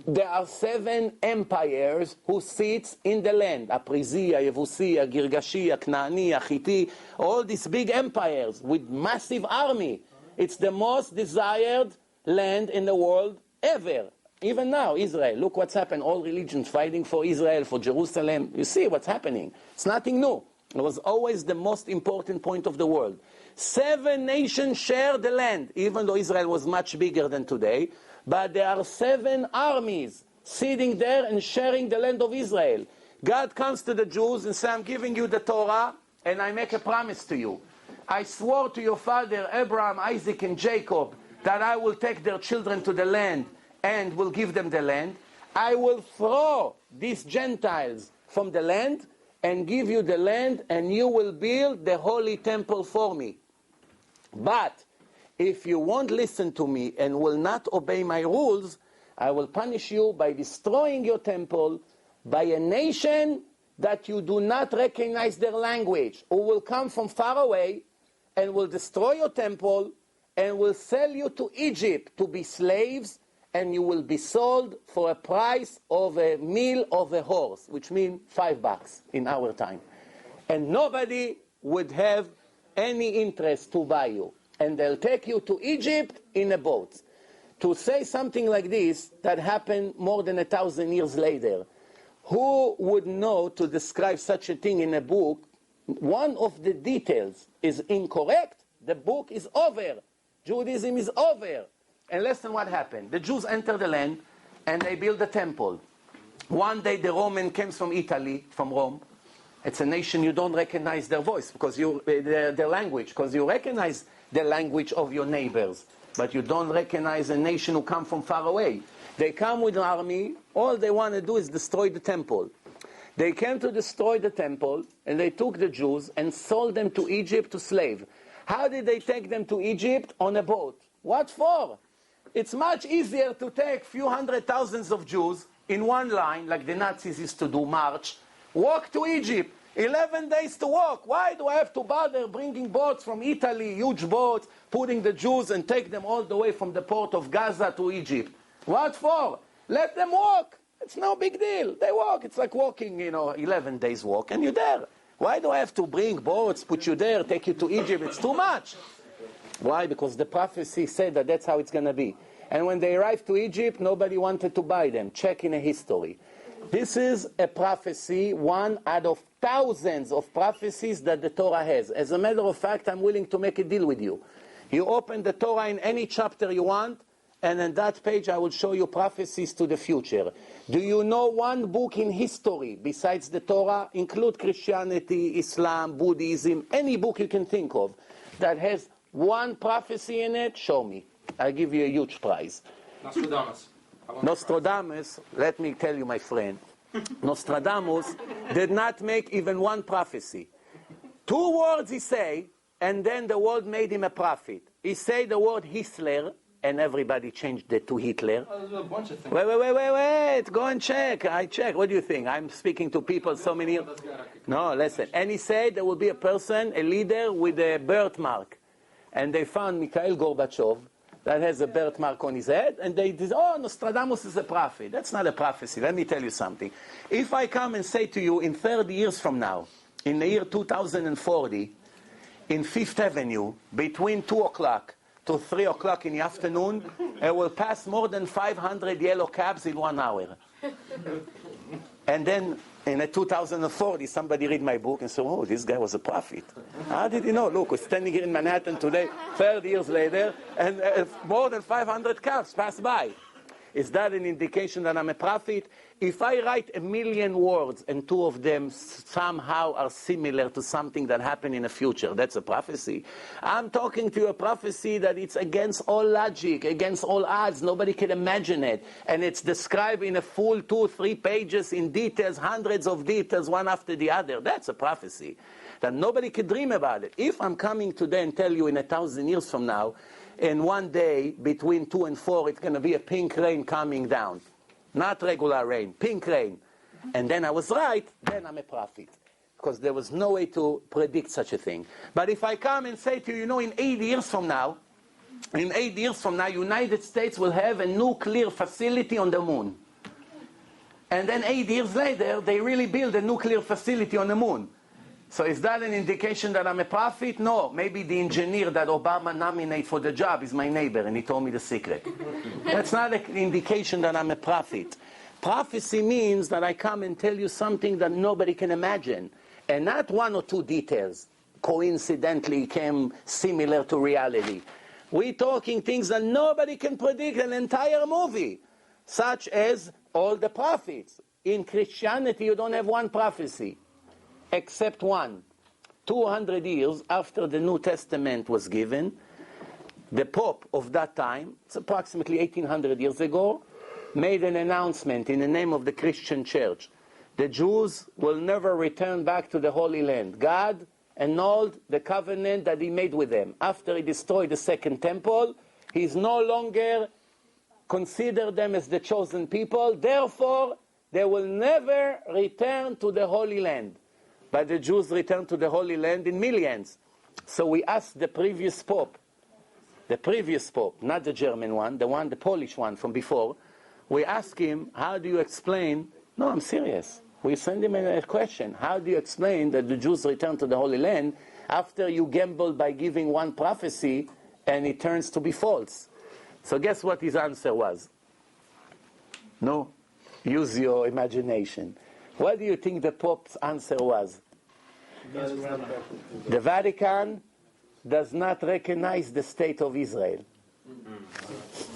There are 7 empires who sit in the land. Aprizia, Yevusia, Girgashi, Knaani, Achiti, all these big empires with massive army. It's the most desired land in the world ever. Even now, Israel. Look what's happened. All religions fighting for Israel, for Jerusalem. You see what's happening. It's nothing new. It was always the most important point of the world. 7 nations share the land, even though Israel was much bigger than today. But there are 7 armies sitting there and sharing the land of Israel. God comes to the Jews and says, I'm giving you the Torah, and I make a promise to you. I swore to your father, Abraham, Isaac, and Jacob, that I will take their children to the land and will give them the land. I will throw these Gentiles from the land and give you the land, and you will build the holy temple for me. But if you won't listen to me and will not obey my rules, I will punish you by destroying your temple by a nation that you do not recognize their language, who will come from far away and will destroy your temple and will sell you to Egypt to be slaves, and you will be sold for a price of a meal of a horse, which means $5 in our time. And nobody would have any interest to buy you. And they'll take you to Egypt in a boat. To say something like this that happened more than 1,000 years later, who would know to describe such a thing in a book? One of the details is incorrect, the book is over. Judaism is over. And listen what happened. The Jews enter the land and they build a temple. One day the Roman comes from Italy, from Rome. It's a nation you don't recognize their voice, because their language, because you recognize the language of your neighbors, but you don't recognize a nation who come from far away. They come with an army, all they want to do is destroy the temple. They came to destroy the temple, and they took the Jews and sold them to Egypt to slave. How did they take them to Egypt? On a boat. What for? It's much easier to take few hundred thousands of Jews in one line, like the Nazis used to do, march, walk to Egypt. 11 days to walk. Why do I have to bother bringing boats from Italy, huge boats, putting the Jews and take them all the way from the port of Gaza to Egypt? What for? Let them walk. It's no big deal. They walk. It's like walking, 11 days walk, and you're there. Why do I have to bring boats, put you there, take you to Egypt? It's too much. Why? Because the prophecy said that that's how it's going to be. And when they arrived to Egypt, nobody wanted to buy them. Check in a history. This is a prophecy, one out of thousands of prophecies that the Torah has. As a matter of fact, I'm willing to make a deal with you. You open the Torah in any chapter you want, and on that page I will show you prophecies to the future. Do you know one book in history besides the Torah, include Christianity, Islam, Buddhism, any book you can think of, that has one prophecy in it? Show me. I'll give you a huge prize. Nostradamus, let me tell you, my friend, Nostradamus did not make even one prophecy. 2 words he say, and then the world made him a prophet. He said the word Hitler, and everybody changed it to Hitler. There's a bunch of things. Wait, go and check. I check. What do you think? I'm speaking to people so many years. No, listen. And he said there will be a person, a leader with a birthmark. And they found Mikhail Gorbachev, that has a birthmark on his head, and they said, oh, Nostradamus is a prophet. That's not a prophecy. Let me tell you something. If I come and say to you in 30 years from now, in the year 2040, in 5th Avenue, between 2 o'clock to 3 o'clock in the afternoon, it will pass more than 500 yellow cabs in 1 hour. And then in 2040, somebody read my book and said, oh, this guy was a prophet. How did he know? Look, we're standing here in Manhattan today, 30 years later, and more than 500 cars pass by. Is that an indication that I'm a prophet? If I write 1 million words and 2 of them somehow are similar to something that happened in the future, that's a prophecy. I'm talking to you a prophecy that it's against all logic, against all odds. Nobody can imagine it. And it's described in a full 2-3 pages in details, hundreds of details, one after the other. That's a prophecy that nobody can dream about it. If I'm coming today and tell you in 1,000 years from now, in one day between 2 and 4, it's going to be a pink rain coming down. Not regular rain, pink rain. And then I was right, then I'm a prophet. Because there was no way to predict such a thing. But if I come and say to you, in 8 years from now, United States will have a nuclear facility on the moon. And then 8 years later, they really build a nuclear facility on the moon. So is that an indication that I'm a prophet? No. Maybe the engineer that Obama nominated for the job is my neighbor and he told me the secret. That's not an indication that I'm a prophet. Prophecy means that I come and tell you something that nobody can imagine. And not 1 or 2 details coincidentally came similar to reality. We're talking things that nobody can predict, an entire movie. Such as all the prophets. In Christianity you don't have one prophecy. Except one. 200 years after the New Testament was given, the Pope of that time, it's approximately 1800 years ago, made an announcement in the name of the Christian Church. The Jews will never return back to the Holy Land. God annulled the covenant that he made with them. After he destroyed the Second Temple, he is no longer considered them as the chosen people. Therefore, they will never return to the Holy Land. But the Jews returned to the Holy Land in millions. So we asked the previous Pope, not the German one, the Polish one from before, we asked him, how do you explain, no, I'm serious. We send him a question, how do you explain that the Jews return to the Holy Land after you gambled by giving one prophecy and it turns to be false? So guess what his answer was? No, use your imagination. What do you think the Pope's answer was? The Vatican does not recognize the state of Israel.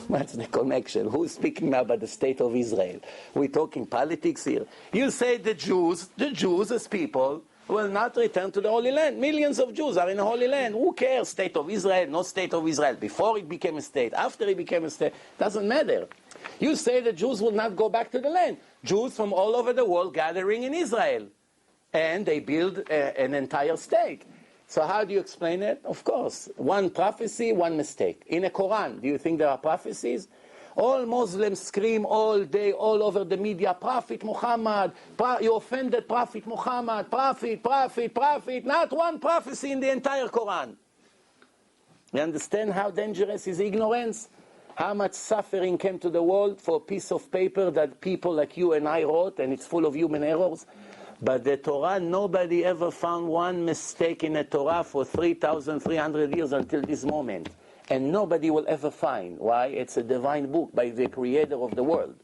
What's the connection? Who's speaking now about the state of Israel? We're talking politics here. You say the Jews as people will not return to the Holy Land. Millions of Jews are in the Holy Land. Who cares? State of Israel, no state of Israel. Before it became a state, after it became a state, doesn't matter. You say the Jews will not go back to the land. Jews from all over the world gathering in Israel. And they build an entire state. So how do you explain it? Of course, one prophecy, one mistake. In the Quran, do you think there are prophecies? All Muslims scream all day, all over the media, Prophet Muhammad, you offended Prophet Muhammad, Prophet. Not one prophecy in the entire Quran. You understand how dangerous is ignorance? How much suffering came to the world for a piece of paper that people like you and I wrote, and it's full of human errors? But the Torah, nobody ever found one mistake in the Torah for 3,300 years until this moment. And nobody will ever find. Why? It's a divine book by the creator of the world.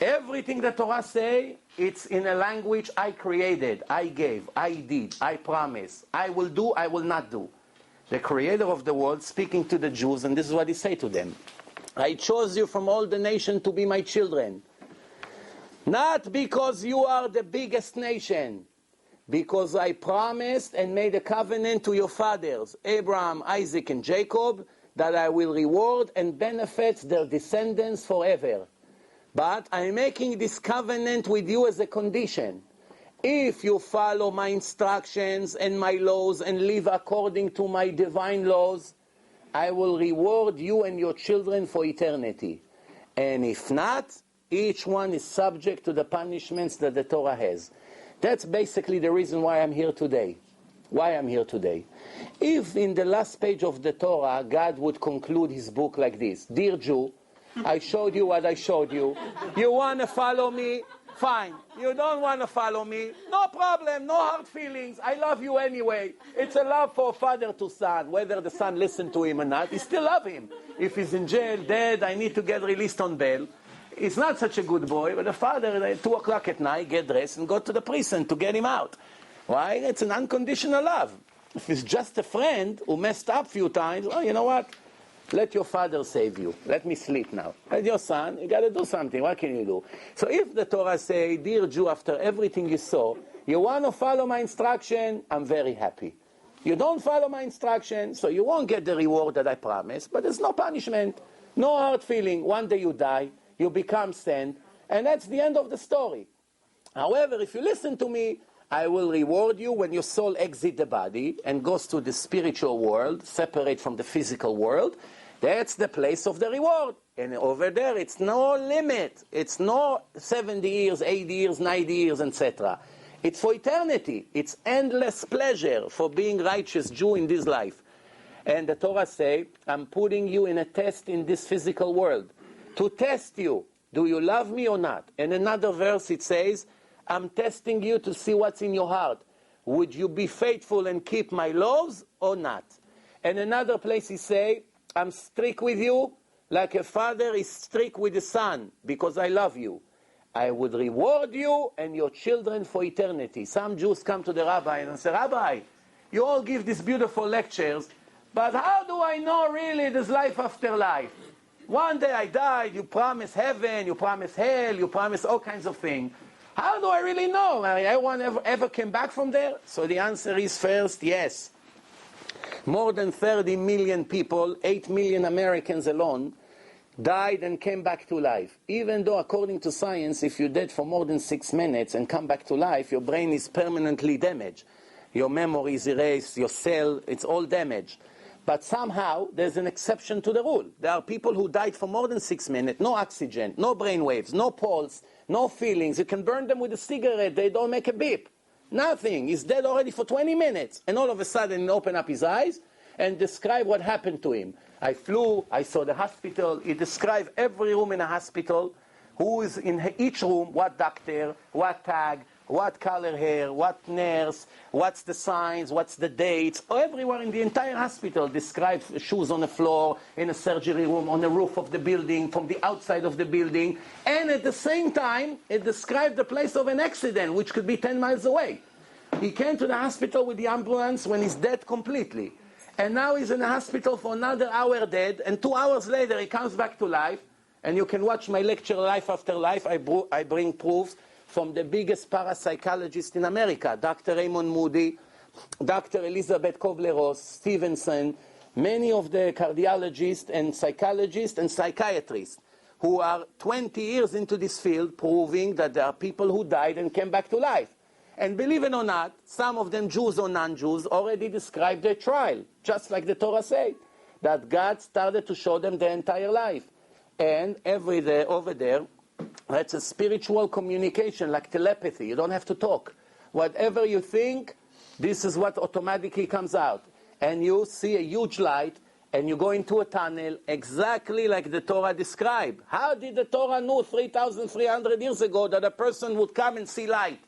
Everything the Torah say, it's in a language I created, I gave, I did, I promise. I will do, I will not do. The creator of the world speaking to the Jews, and this is what he said to them. I chose you from all the nation to be my children. Not because you are the biggest nation, because I promised and made a covenant to your fathers, Abraham, Isaac, and Jacob, that I will reward and benefit their descendants forever. But I'm making this covenant with you as a condition. If you follow my instructions and my laws and live according to my divine laws, I will reward you and your children for eternity. And if not, each one is subject to the punishments that the Torah has. That's basically the reason why I'm here today. If in the last page of the Torah, God would conclude his book like this: Dear Jew, I showed you what I showed you. You want to follow me? Fine. You don't want to follow me? No problem, no hard feelings. I love you anyway. It's a love for father to son. Whether the son listens to him or not, he still love him. If he's in jail, dead, I need to get released on bail. He's not such a good boy, but the father, at 2 o'clock at night, get dressed and go to the prison to get him out. Why? It's an unconditional love. If it's just a friend who messed up a few times, oh, you know what? Let your father save you. Let me sleep now. And your son, you got to do something. What can you do? So if the Torah say, dear Jew, after everything you saw, you want to follow my instruction, I'm very happy. You don't follow my instruction, so you won't get the reward that I promised, but there's no punishment, no hard feeling. One day you die, you become sent, and that's the end of the story. However, if you listen to me, I will reward you when your soul exits the body and goes to the spiritual world, separate from the physical world. That's the place of the reward. And over there, it's no limit. It's no 70 years, 80 years, 90 years, etc. It's for eternity. It's endless pleasure for being righteous Jew in this life. And the Torah say, I'm putting you in a test in this physical world to test you. Do you love me or not? In another verse it says, I'm testing you to see what's in your heart. Would you be faithful and keep my laws or not? And another place he say, I'm strict with you like a father is strict with the son because I love you. I would reward you and your children for eternity. Some Jews come to the rabbi and say, Rabbi, you all give these beautiful lectures, but how do I know really there's life after life? One day I died, you promise heaven, you promise hell, you promise all kinds of things. How do I really know? Anyone ever came back from there? So the answer is first, yes. More than 30 million people, 8 million Americans alone, died and came back to life. Even though, according to science, if you're dead for more than 6 minutes and come back to life, your brain is permanently damaged. Your memory is erased, your cell, it's all damaged. But somehow, there's an exception to the rule. There are people who died for more than 6 minutes, no oxygen, no brain waves, no pulse, no feelings. You can burn them with a cigarette, they don't make a beep. Nothing. He's dead already for 20 minutes. And all of a sudden, he opened up his eyes and described what happened to him. I flew, I saw the hospital. He described every room in a hospital, who is in each room, what doctor, what tag, what color hair, what nurse, what's the signs, what's the dates. Everywhere in the entire hospital describes shoes on the floor, in a surgery room, on the roof of the building, from the outside of the building. And at the same time, it described the place of an accident, which could be 10 miles away. He came to the hospital with the ambulance when he's dead completely. And now he's in the hospital for another hour dead, and 2 hours later he comes back to life. And you can watch my lecture, Life After Life. I bring proofs from the biggest parapsychologist in America, Dr. Raymond Moody, Dr. Elizabeth Kubler-Ross, Stevenson, many of the cardiologists and psychologists and psychiatrists who are 20 years into this field, proving that there are people who died and came back to life. And believe it or not, some of them, Jews or non-Jews, already described their trial, just like the Torah said, that God started to show them their entire life. And every day over there, that's a spiritual communication, like telepathy. You don't have to talk. Whatever you think, this is what automatically comes out. And you see a huge light, and you go into a tunnel, exactly like the Torah described. How did the Torah know 3,300 years ago that a person would come and see light?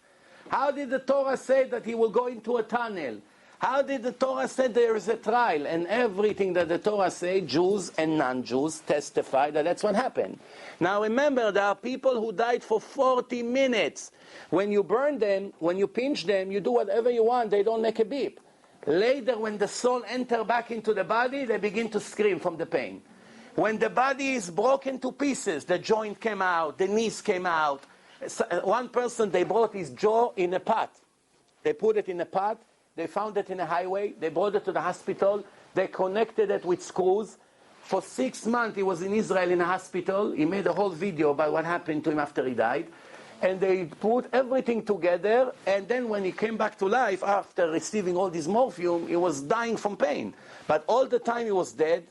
How did the Torah say that he will go into a tunnel? How did the Torah say there is a trial? And everything that the Torah say, Jews and non-Jews testify that that's what happened. Now remember, there are people who died for 40 minutes. When you burn them, when you pinch them, you do whatever you want, they don't make a beep. Later, when the soul enters back into the body, they begin to scream from the pain. When the body is broken to pieces, the joint came out, the knees came out. One person, they brought his jaw in a pot. They put it in a pot. They found it in a highway. They brought it to the hospital. They connected it with screws. For 6 months, he was in Israel in a hospital. He made a whole video about what happened to him after he died. And they put everything together. And then when he came back to life, after receiving all this morphine, he was dying from pain. But all the time he was dead,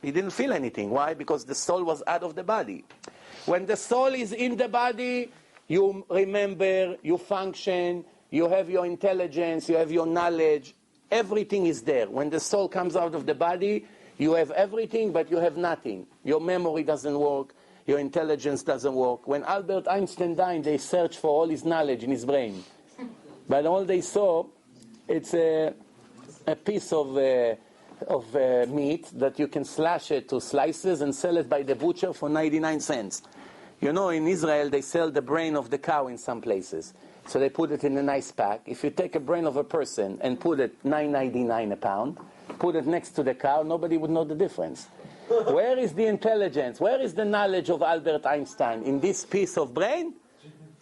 he didn't feel anything. Why? Because the soul was out of the body. When the soul is in the body, you remember, you function, you have your intelligence, you have your knowledge, everything is there. When the soul comes out of the body, you have everything, but you have nothing. Your memory doesn't work, your intelligence doesn't work. When Albert Einstein died, they searched for all his knowledge in his brain. But all they saw, it's a piece of meat that you can slash it to slices and sell it by the butcher for 99 cents. You know, in Israel, they sell the brain of the cow in some places. So they put it in a nice pack. If you take a brain of a person and put it $9.99 a pound, put it next to the cow, nobody would know the difference. Where is the intelligence? Where is the knowledge of Albert Einstein? In this piece of brain?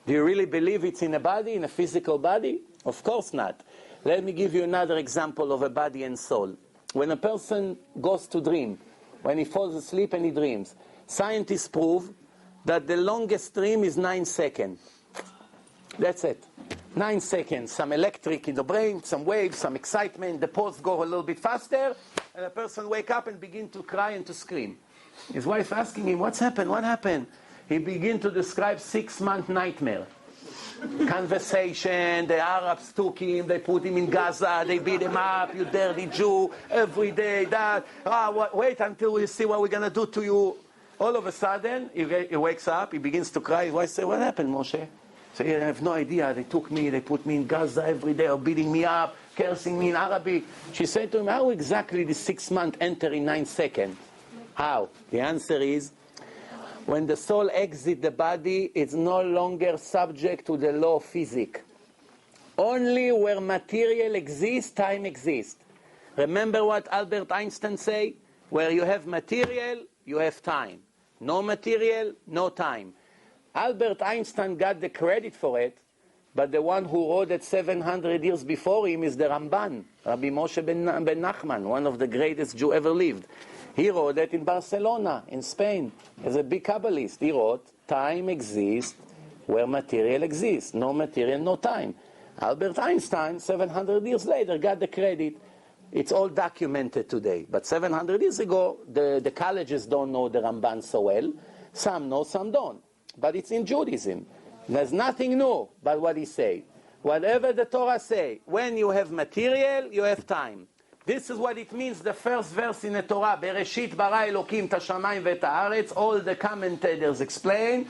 Do you really believe it's in a body, in a physical body? Of course not. Let me give you another example of a body and soul. When a person goes to dream, when he falls asleep and he dreams, scientists prove that the longest dream is 9 seconds. That's it. 9 seconds. Some electric in the brain, some waves, some excitement. The pulse go a little bit faster, and the person wake up and begin to cry and to scream. His wife asking him, "What's happened? What happened?" He begin to describe 6-month nightmare. Conversation. The Arabs took him. They put him in Gaza. They beat him up. You dirty Jew. Every day that. Wait until we see what we're gonna do to you. All of a sudden, he wakes up. He begins to cry. His wife says, "What happened, Moshe?" So I have no idea. They took me, they put me in Gaza every day, or beating me up, cursing me in Arabic. She said to him, "How exactly the 6 months enter in 9 seconds? How?" The answer is, when the soul exits the body, it's no longer subject to the law of physics. Only where material exists, time exists. Remember what Albert Einstein said? Where you have material, you have time. No material, no time. Albert Einstein got the credit for it But the one who wrote it 700 years before him is the Ramban, Rabbi Moshe ben Nachman, one of the greatest Jew ever lived. He wrote it in Barcelona, in Spain, as a big Kabbalist. He wrote, time exists where material exists. No material, no time. Albert Einstein, 700 years later, got the credit. It's all documented today. But 700 years ago, the colleges don't know the Ramban so well. Some know, some don't. But it's in Judaism. There's nothing new but what he said. Whatever the Torah say, when you have material, you have time. This is what it means, the first verse in the Torah, Bereshit bara Elokim ta shamayim ve'et haaretz. All the commentators explain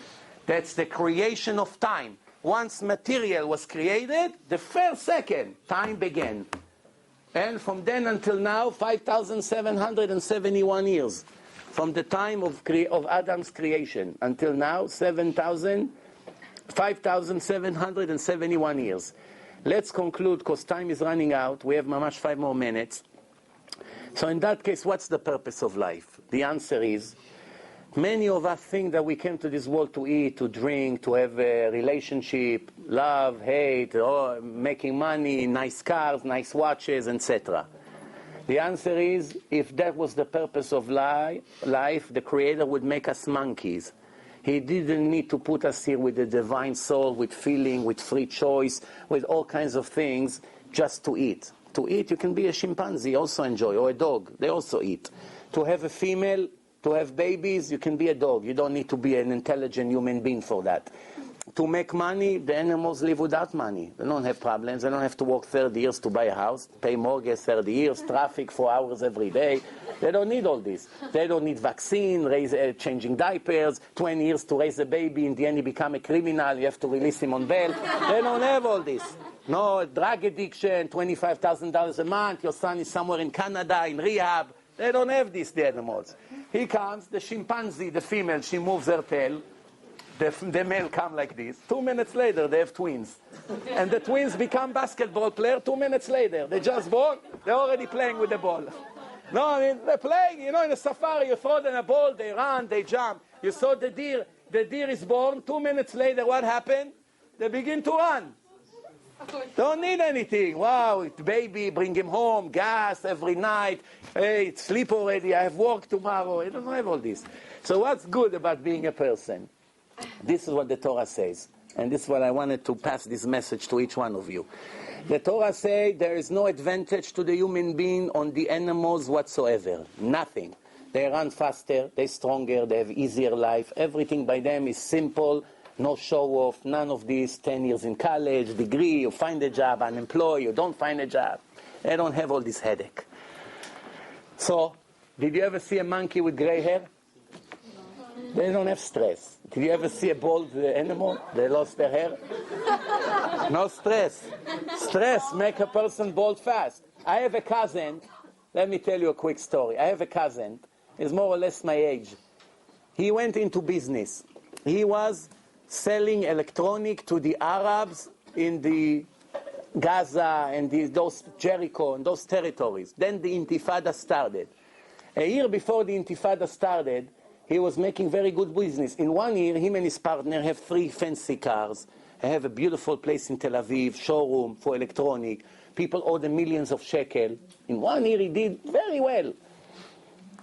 that's the creation of time. Once material was created, the first second, time began. And from then until now, 5,771 years. From the time of Adam's creation until now, 5,771 years. Let's conclude, because time is running out. We have mamash 5 more minutes. So in that case, what's the purpose of life? The answer is, many of us think that we came to this world to eat, to drink, to have a relationship, love, hate, or making money, nice cars, nice watches, etc. The answer is, if that was the purpose of life, the Creator would make us monkeys. He didn't need to put us here with a divine soul, with feeling, with free choice, with all kinds of things, just to eat. To eat, you can be a chimpanzee, also enjoy, or a dog, they also eat. To have a female, to have babies, you can be a dog. You don't need to be an intelligent human being for that. To make money, the animals live without money. They don't have problems. They don't have to work 30 years to buy a house, pay mortgage 30 years, traffic 4 hours every day. They don't need all this. They don't need vaccine, changing diapers, 20 years to raise a baby. In the end, he become a criminal. You have to release him on bail. They don't have all this. No drug addiction, $25,000 a month. Your son is somewhere in Canada, in rehab. They don't have this, the animals. He comes, the chimpanzee, the female, she moves her tail. The male come like this. 2 minutes later, they have twins. And the twins become basketball players 2 minutes later. They just born, they're already playing with the ball. No, I mean, they're playing, in a safari, you throw them a ball, they run, they jump. You saw the deer is born, 2 minutes later, what happened? They begin to run. Don't need anything. Wow, baby, bring him home, gas every night. Hey, sleep already, I have work tomorrow. I don't have all this. So what's good about being a person? This is what the Torah says. And this is what I wanted to pass this message to each one of you. The Torah says there is no advantage to the human being on the animals whatsoever. Nothing. They run faster, they're stronger, they have easier life. Everything by them is simple, no show off, none of this, 10 years in college, degree, you find a job, unemployed, you don't find a job. They don't have all this headache. So, did you ever see a monkey with gray hair? They don't have stress. Did you ever see a bald animal? They lost their hair? No stress. Stress make a person bald fast. I have a cousin. Let me tell you a quick story. I have a cousin. He's more or less my age. He went into business. He was selling electronic to the Arabs in the Gaza and those Jericho and those territories. Then the Intifada started. A year before the Intifada started, he was making very good business. In 1 year, him and his partner have 3 fancy cars. They have a beautiful place in Tel Aviv, showroom for electronic. People owe them millions of shekel. In 1 year, he did very well.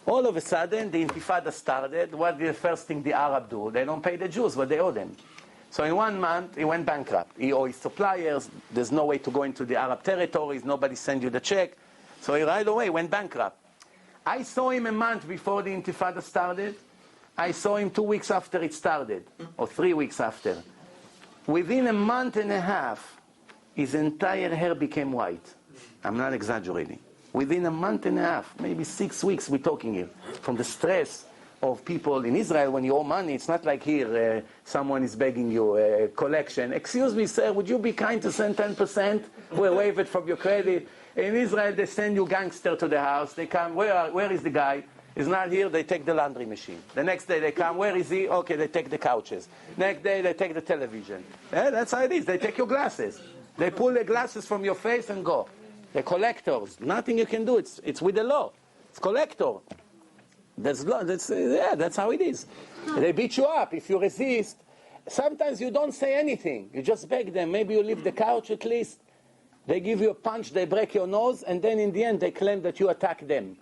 All of a sudden, the Intifada started. What did the first thing the Arab do? They don't pay the Jews what they owe them. So in 1 month, he went bankrupt. He owed his suppliers. There's no way to go into the Arab territories. Nobody sent you the check. So he right away went bankrupt. I saw him a month before the Intifada started. I saw him 2 weeks after it started, or 3 weeks after. Within a month and a half, his entire hair became white. I'm not exaggerating. Within a month and a half, maybe 6 weeks we're talking here, from the stress of people in Israel. When you owe money, it's not like here, someone is begging you a collection. Excuse me, sir, would you be kind to send 10%? We'll waive it from your credit. In Israel, they send you gangster to the house. They come, where is the guy? He's not here, they take the laundry machine. The next day they come, where is he? Okay, they take the couches. Next day they take the television. Yeah, that's how it is. They take your glasses. They pull the glasses from your face and go. They're collectors. Nothing you can do. It's with the law. It's collector. That's how it is. They beat you up if you resist. Sometimes you don't say anything. You just beg them. Maybe you leave the couch at least. They give you a punch, they break your nose, and then in the end they claim that you attacked them.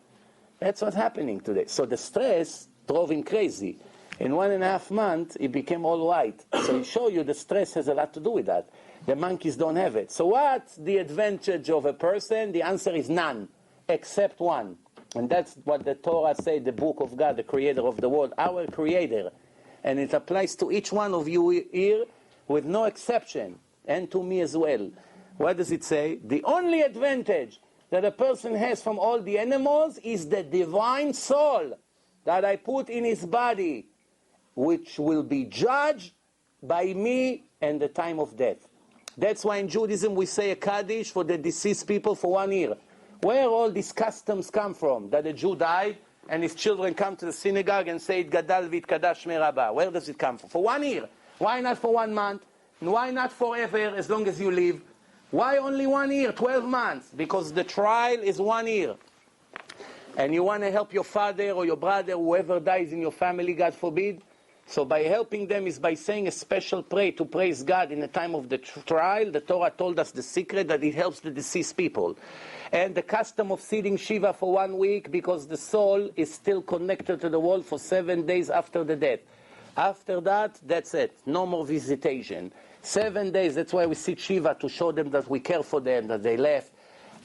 That's what's happening today. So the stress drove him crazy. In 1.5 months, he became all white. So he show you the stress has a lot to do with that. The monkeys don't have it. So what's the advantage of a person? The answer is none, except one. And that's what the Torah says, the book of God, the creator of the world, our creator. And it applies to each one of you here with no exception, and to me as well. What does it say? The only advantage that a person has from all the animals is the divine soul that I put in his body, which will be judged by me in the time of death. That's why in Judaism we say a Kaddish for the deceased people for 1 year. Where all these customs come from? That a Jew died and his children come to the synagogue and say, "It gadal v'itkadash shmei Rabbah." Where does it come from? For 1 year. Why not for 1 month? Why not forever, as long as you live? Why only 1 year, 12 months? Because the trial is 1 year. And you want to help your father or your brother, whoever dies in your family, God forbid. So by helping them is by saying a special prayer to praise God in the time of the trial. The Torah told us the secret that it helps the deceased people. And the custom of sitting Shiva for 1 week because the soul is still connected to the world for 7 days after the death. After that, that's it. No more visitation. 7 days, that's why we sit Shiva, to show them that we care for them, that they left.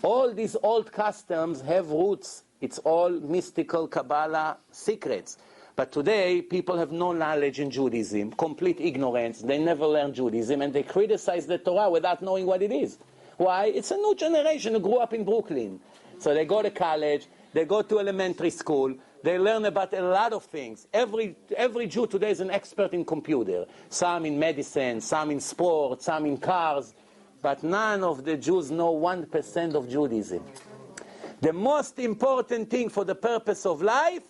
All these old customs have roots. It's all mystical Kabbalah secrets. But today, people have no knowledge in Judaism, complete ignorance. They never learned Judaism, and they criticize the Torah without knowing what it is. Why? It's a new generation who grew up in Brooklyn. So they go to college, they go to elementary school, they learn about a lot of things. Every Jew today is an expert in computer. Some in medicine, some in sports, some in cars. But none of the Jews know 1% of Judaism. The most important thing for the purpose of life,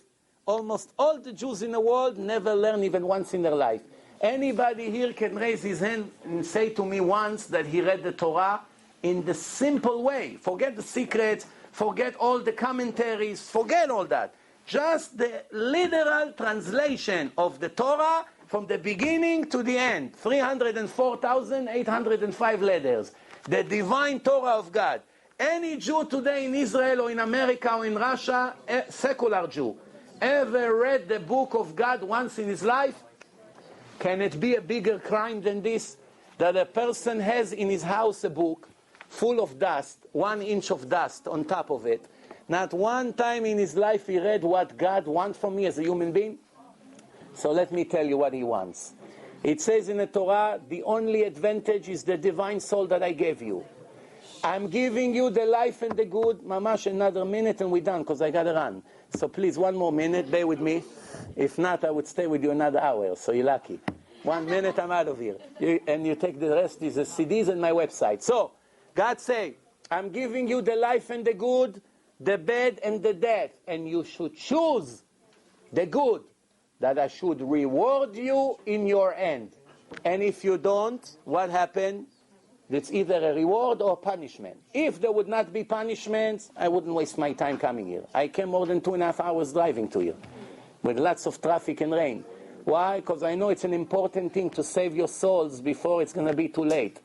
almost all the Jews in the world never learn even once in their life. Anybody here can raise his hand and say to me once that he read the Torah in the simple way. Forget the secrets, forget all the commentaries, forget all that. Just the literal translation of the Torah from the beginning to the end. 304,805 letters. The divine Torah of God. Any Jew today in Israel or in America or in Russia, a secular Jew, ever read the book of God once in his life? Can it be a bigger crime than this? That a person has in his house a book full of dust, 1 inch of dust on top of it. Not one time in his life he read what God wants from me as a human being. So let me tell you what he wants. It says in the Torah, the only advantage is the divine soul that I gave you. I'm giving you the life and the good. Mamash, another minute and we're done because I got to run. So please, 1 more minute, bear with me. If not, I would stay with you another hour, so you're lucky. 1 minute, I'm out of here. And you take the rest, is the CDs and my website. So, God say, I'm giving you the life and the good, the bad and the death. And you should choose the good, that I should reward you in your end. And if you don't, what happened? It's either a reward or punishment. If there would not be punishments, I wouldn't waste my time coming here. I came more than 2.5 hours driving to here, with lots of traffic and rain. Why? Because I know it's an important thing to save your souls before it's going to be too late.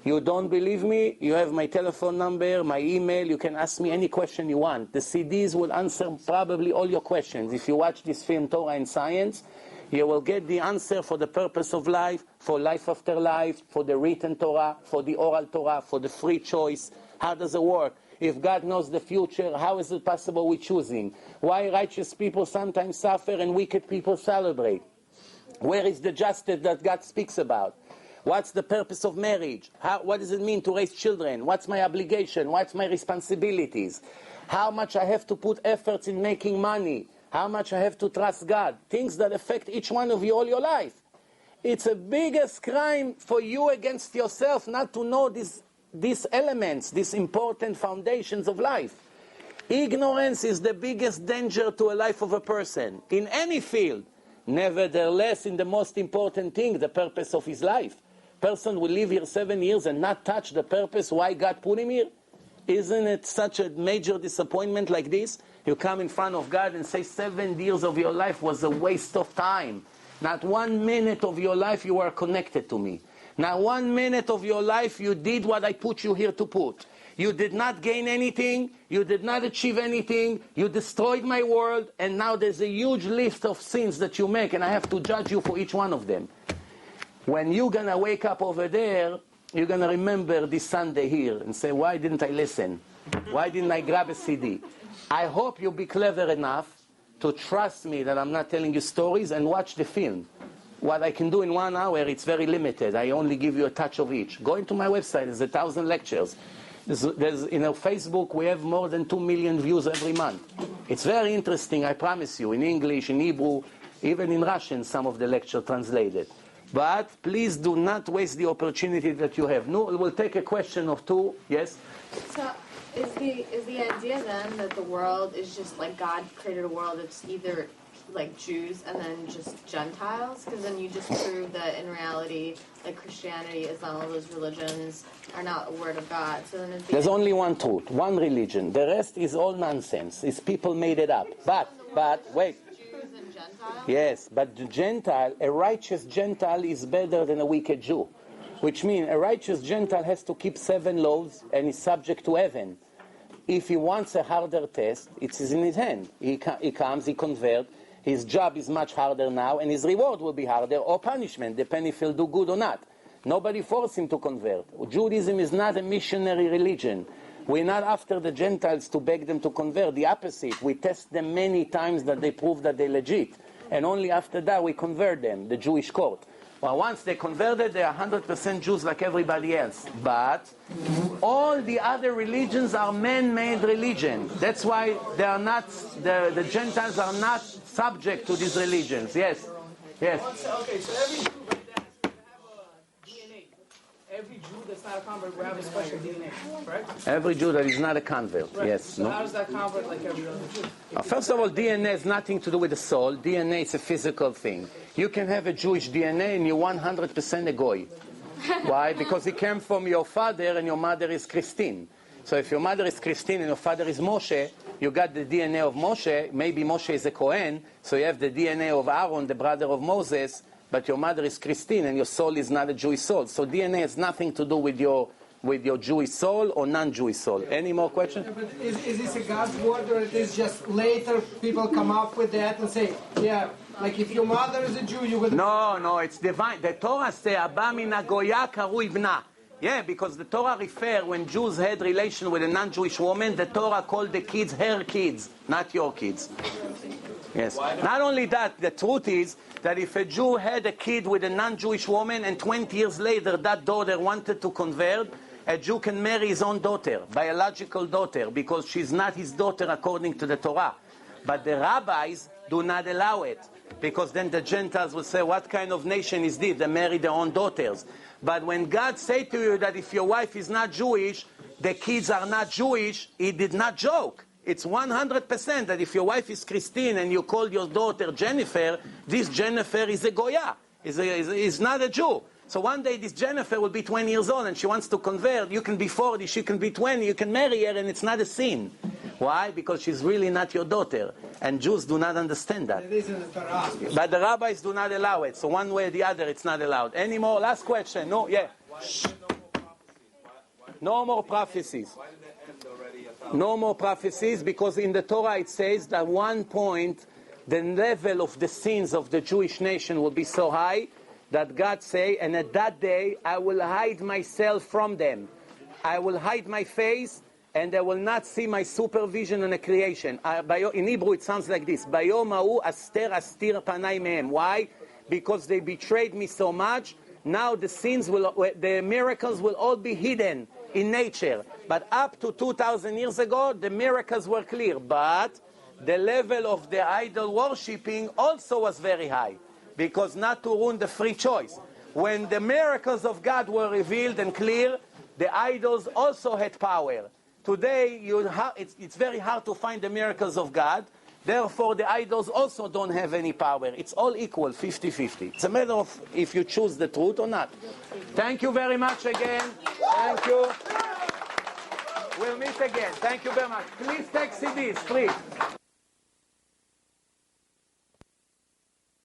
You don't believe me? You have my telephone number, my email. You can ask me any question you want. The CDs will answer probably all your questions. If you watch this film, Torah and Science, you will get the answer for the purpose of life, for life after life, for the written Torah, for the oral Torah, for the free choice. How does it work? If God knows the future, how is it possible we're choosing? Why righteous people sometimes suffer and wicked people celebrate? Where is the justice that God speaks about? What's the purpose of marriage? What does it mean to raise children? What's my obligation? What's my responsibilities? How much I have to put efforts in making money? How much I have to trust God? Things that affect each one of you all your life. It's a biggest crime for you against yourself not to know these elements, these important foundations of life. Ignorance is the biggest danger to a life of a person, in any field. Nevertheless, in the most important thing, the purpose of his life. Person will live here 7 years and not touch the purpose why God put him here. Isn't it such a major disappointment like this? You come in front of God and say 7 years of your life was a waste of time. Not 1 minute of your life you are connected to me. Not 1 minute of your life you did what I put you here to put. You did not gain anything, you did not achieve anything, you destroyed my world, and now there's a huge list of sins that you make, and I have to judge you for each one of them. When you're going to wake up over there, you're going to remember this Sunday here and say, why didn't I listen? Why didn't I grab a CD? I hope you'll be clever enough to trust me that I'm not telling you stories and watch the film. What I can do in 1 hour, it's very limited. I only give you a touch of each. Go into my website, there's 1,000 lectures. There's, in our Facebook, we have more than 2 million views every month. It's very interesting, I promise you, in English, in Hebrew, even in Russian, some of the lecture translated. But please do not waste the opportunity that you have. No, we'll take a question or two. Yes? So is the idea then that the world is just like God created a world that's either like Jews and then just Gentiles? Because then you just prove that in reality, like Christianity, Islam, all those religions are not a word of God. So then there's only one truth, one religion. The rest is all nonsense. It's people made it up. But wait. Jews and Gentiles? Yes, but the Gentile, a righteous Gentile is better than a wicked Jew. Which means a righteous Gentile has to keep 7 laws and is subject to heaven. If he wants a harder test, it's in his hand. He comes, he converts. His job is much harder now, and his reward will be harder, or punishment, depending if he'll do good or not. Nobody forced him to convert. Judaism is not a missionary religion. We're not after the Gentiles to beg them to convert. The opposite. We test them many times that they prove that they're legit. And only after that we convert them, the Jewish court. Well, once they converted, they're 100% Jews like everybody else. But all the other religions are man-made religion. That's why they are not, the Gentiles are not subject to these religions. Yes? Yes? Okay, so every Jew right there has to have a DNA. Every Jew that's not a convert will have a special DNA, correct? Every Jew that is not a convert, Right. yes. So No? how does that convert like every other Jew? First of all, DNA has nothing to do with the soul. DNA is a physical thing. You can have a Jewish DNA and you're 100% a goy. Why? Because it came from your father and your mother is Christine. So if your mother is Christine and your father is Moshe, you got the DNA of Moshe. Maybe Moshe is a Kohen, so you have the DNA of Aaron, the brother of Moses, but your mother is Christine and your soul is not a Jewish soul. So DNA has nothing to do with your Jewish soul or non-Jewish soul. Any more questions? Yeah, but is this a God's word, or it is just later people come up with that and say, yeah, like if your mother is a Jew, you will... No, it's divine. The Torah says, Abba min hagoya karu ibna. Yeah, because the Torah refers, when Jews had relation with a non-Jewish woman, the Torah called the kids her kids, not your kids. Yes. Not only that, the truth is that if a Jew had a kid with a non-Jewish woman and 20 years later that daughter wanted to convert, a Jew can marry his own daughter, biological daughter, because she's not his daughter according to the Torah. But the rabbis do not allow it, because then the Gentiles will say, what kind of nation is this? They marry their own daughters. But when God said to you that if your wife is not Jewish, the kids are not Jewish, he did not joke. It's 100% that if your wife is Christine and you call your daughter Jennifer, this Jennifer is a Goya, is not a Jew. So one day this Jennifer will be 20 years old and she wants to convert. You can be 40, she can be 20, you can marry her and it's not a sin. Why? Because she's really not your daughter. And Jews do not understand that. It is in the Torah. But the rabbis do not allow it. So one way or the other, it's not allowed. Any more? Last question. No? Yeah. No more prophecies. No more prophecies, because in the Torah it says that one point the level of the sins of the Jewish nation will be so high that God say, and at that day I will hide myself from them. I will hide my face and they will not see my supervision on the creation. In Hebrew it sounds like this. Bayom ha'u aster astir panai mehem. Why? Because they betrayed me so much. Now the miracles will all be hidden in nature. But up to 2,000 years ago, the miracles were clear. But the level of the idol worshipping also was very high. Because not to ruin the free choice. When the miracles of God were revealed and clear, the idols also had power. Today, it's very hard to find the miracles of God. Therefore, the idols also don't have any power. It's all equal, 50-50. It's a matter of if you choose the truth or not. Thank you very much again. Thank you. We'll meet again. Thank you very much. Please take CDs, please.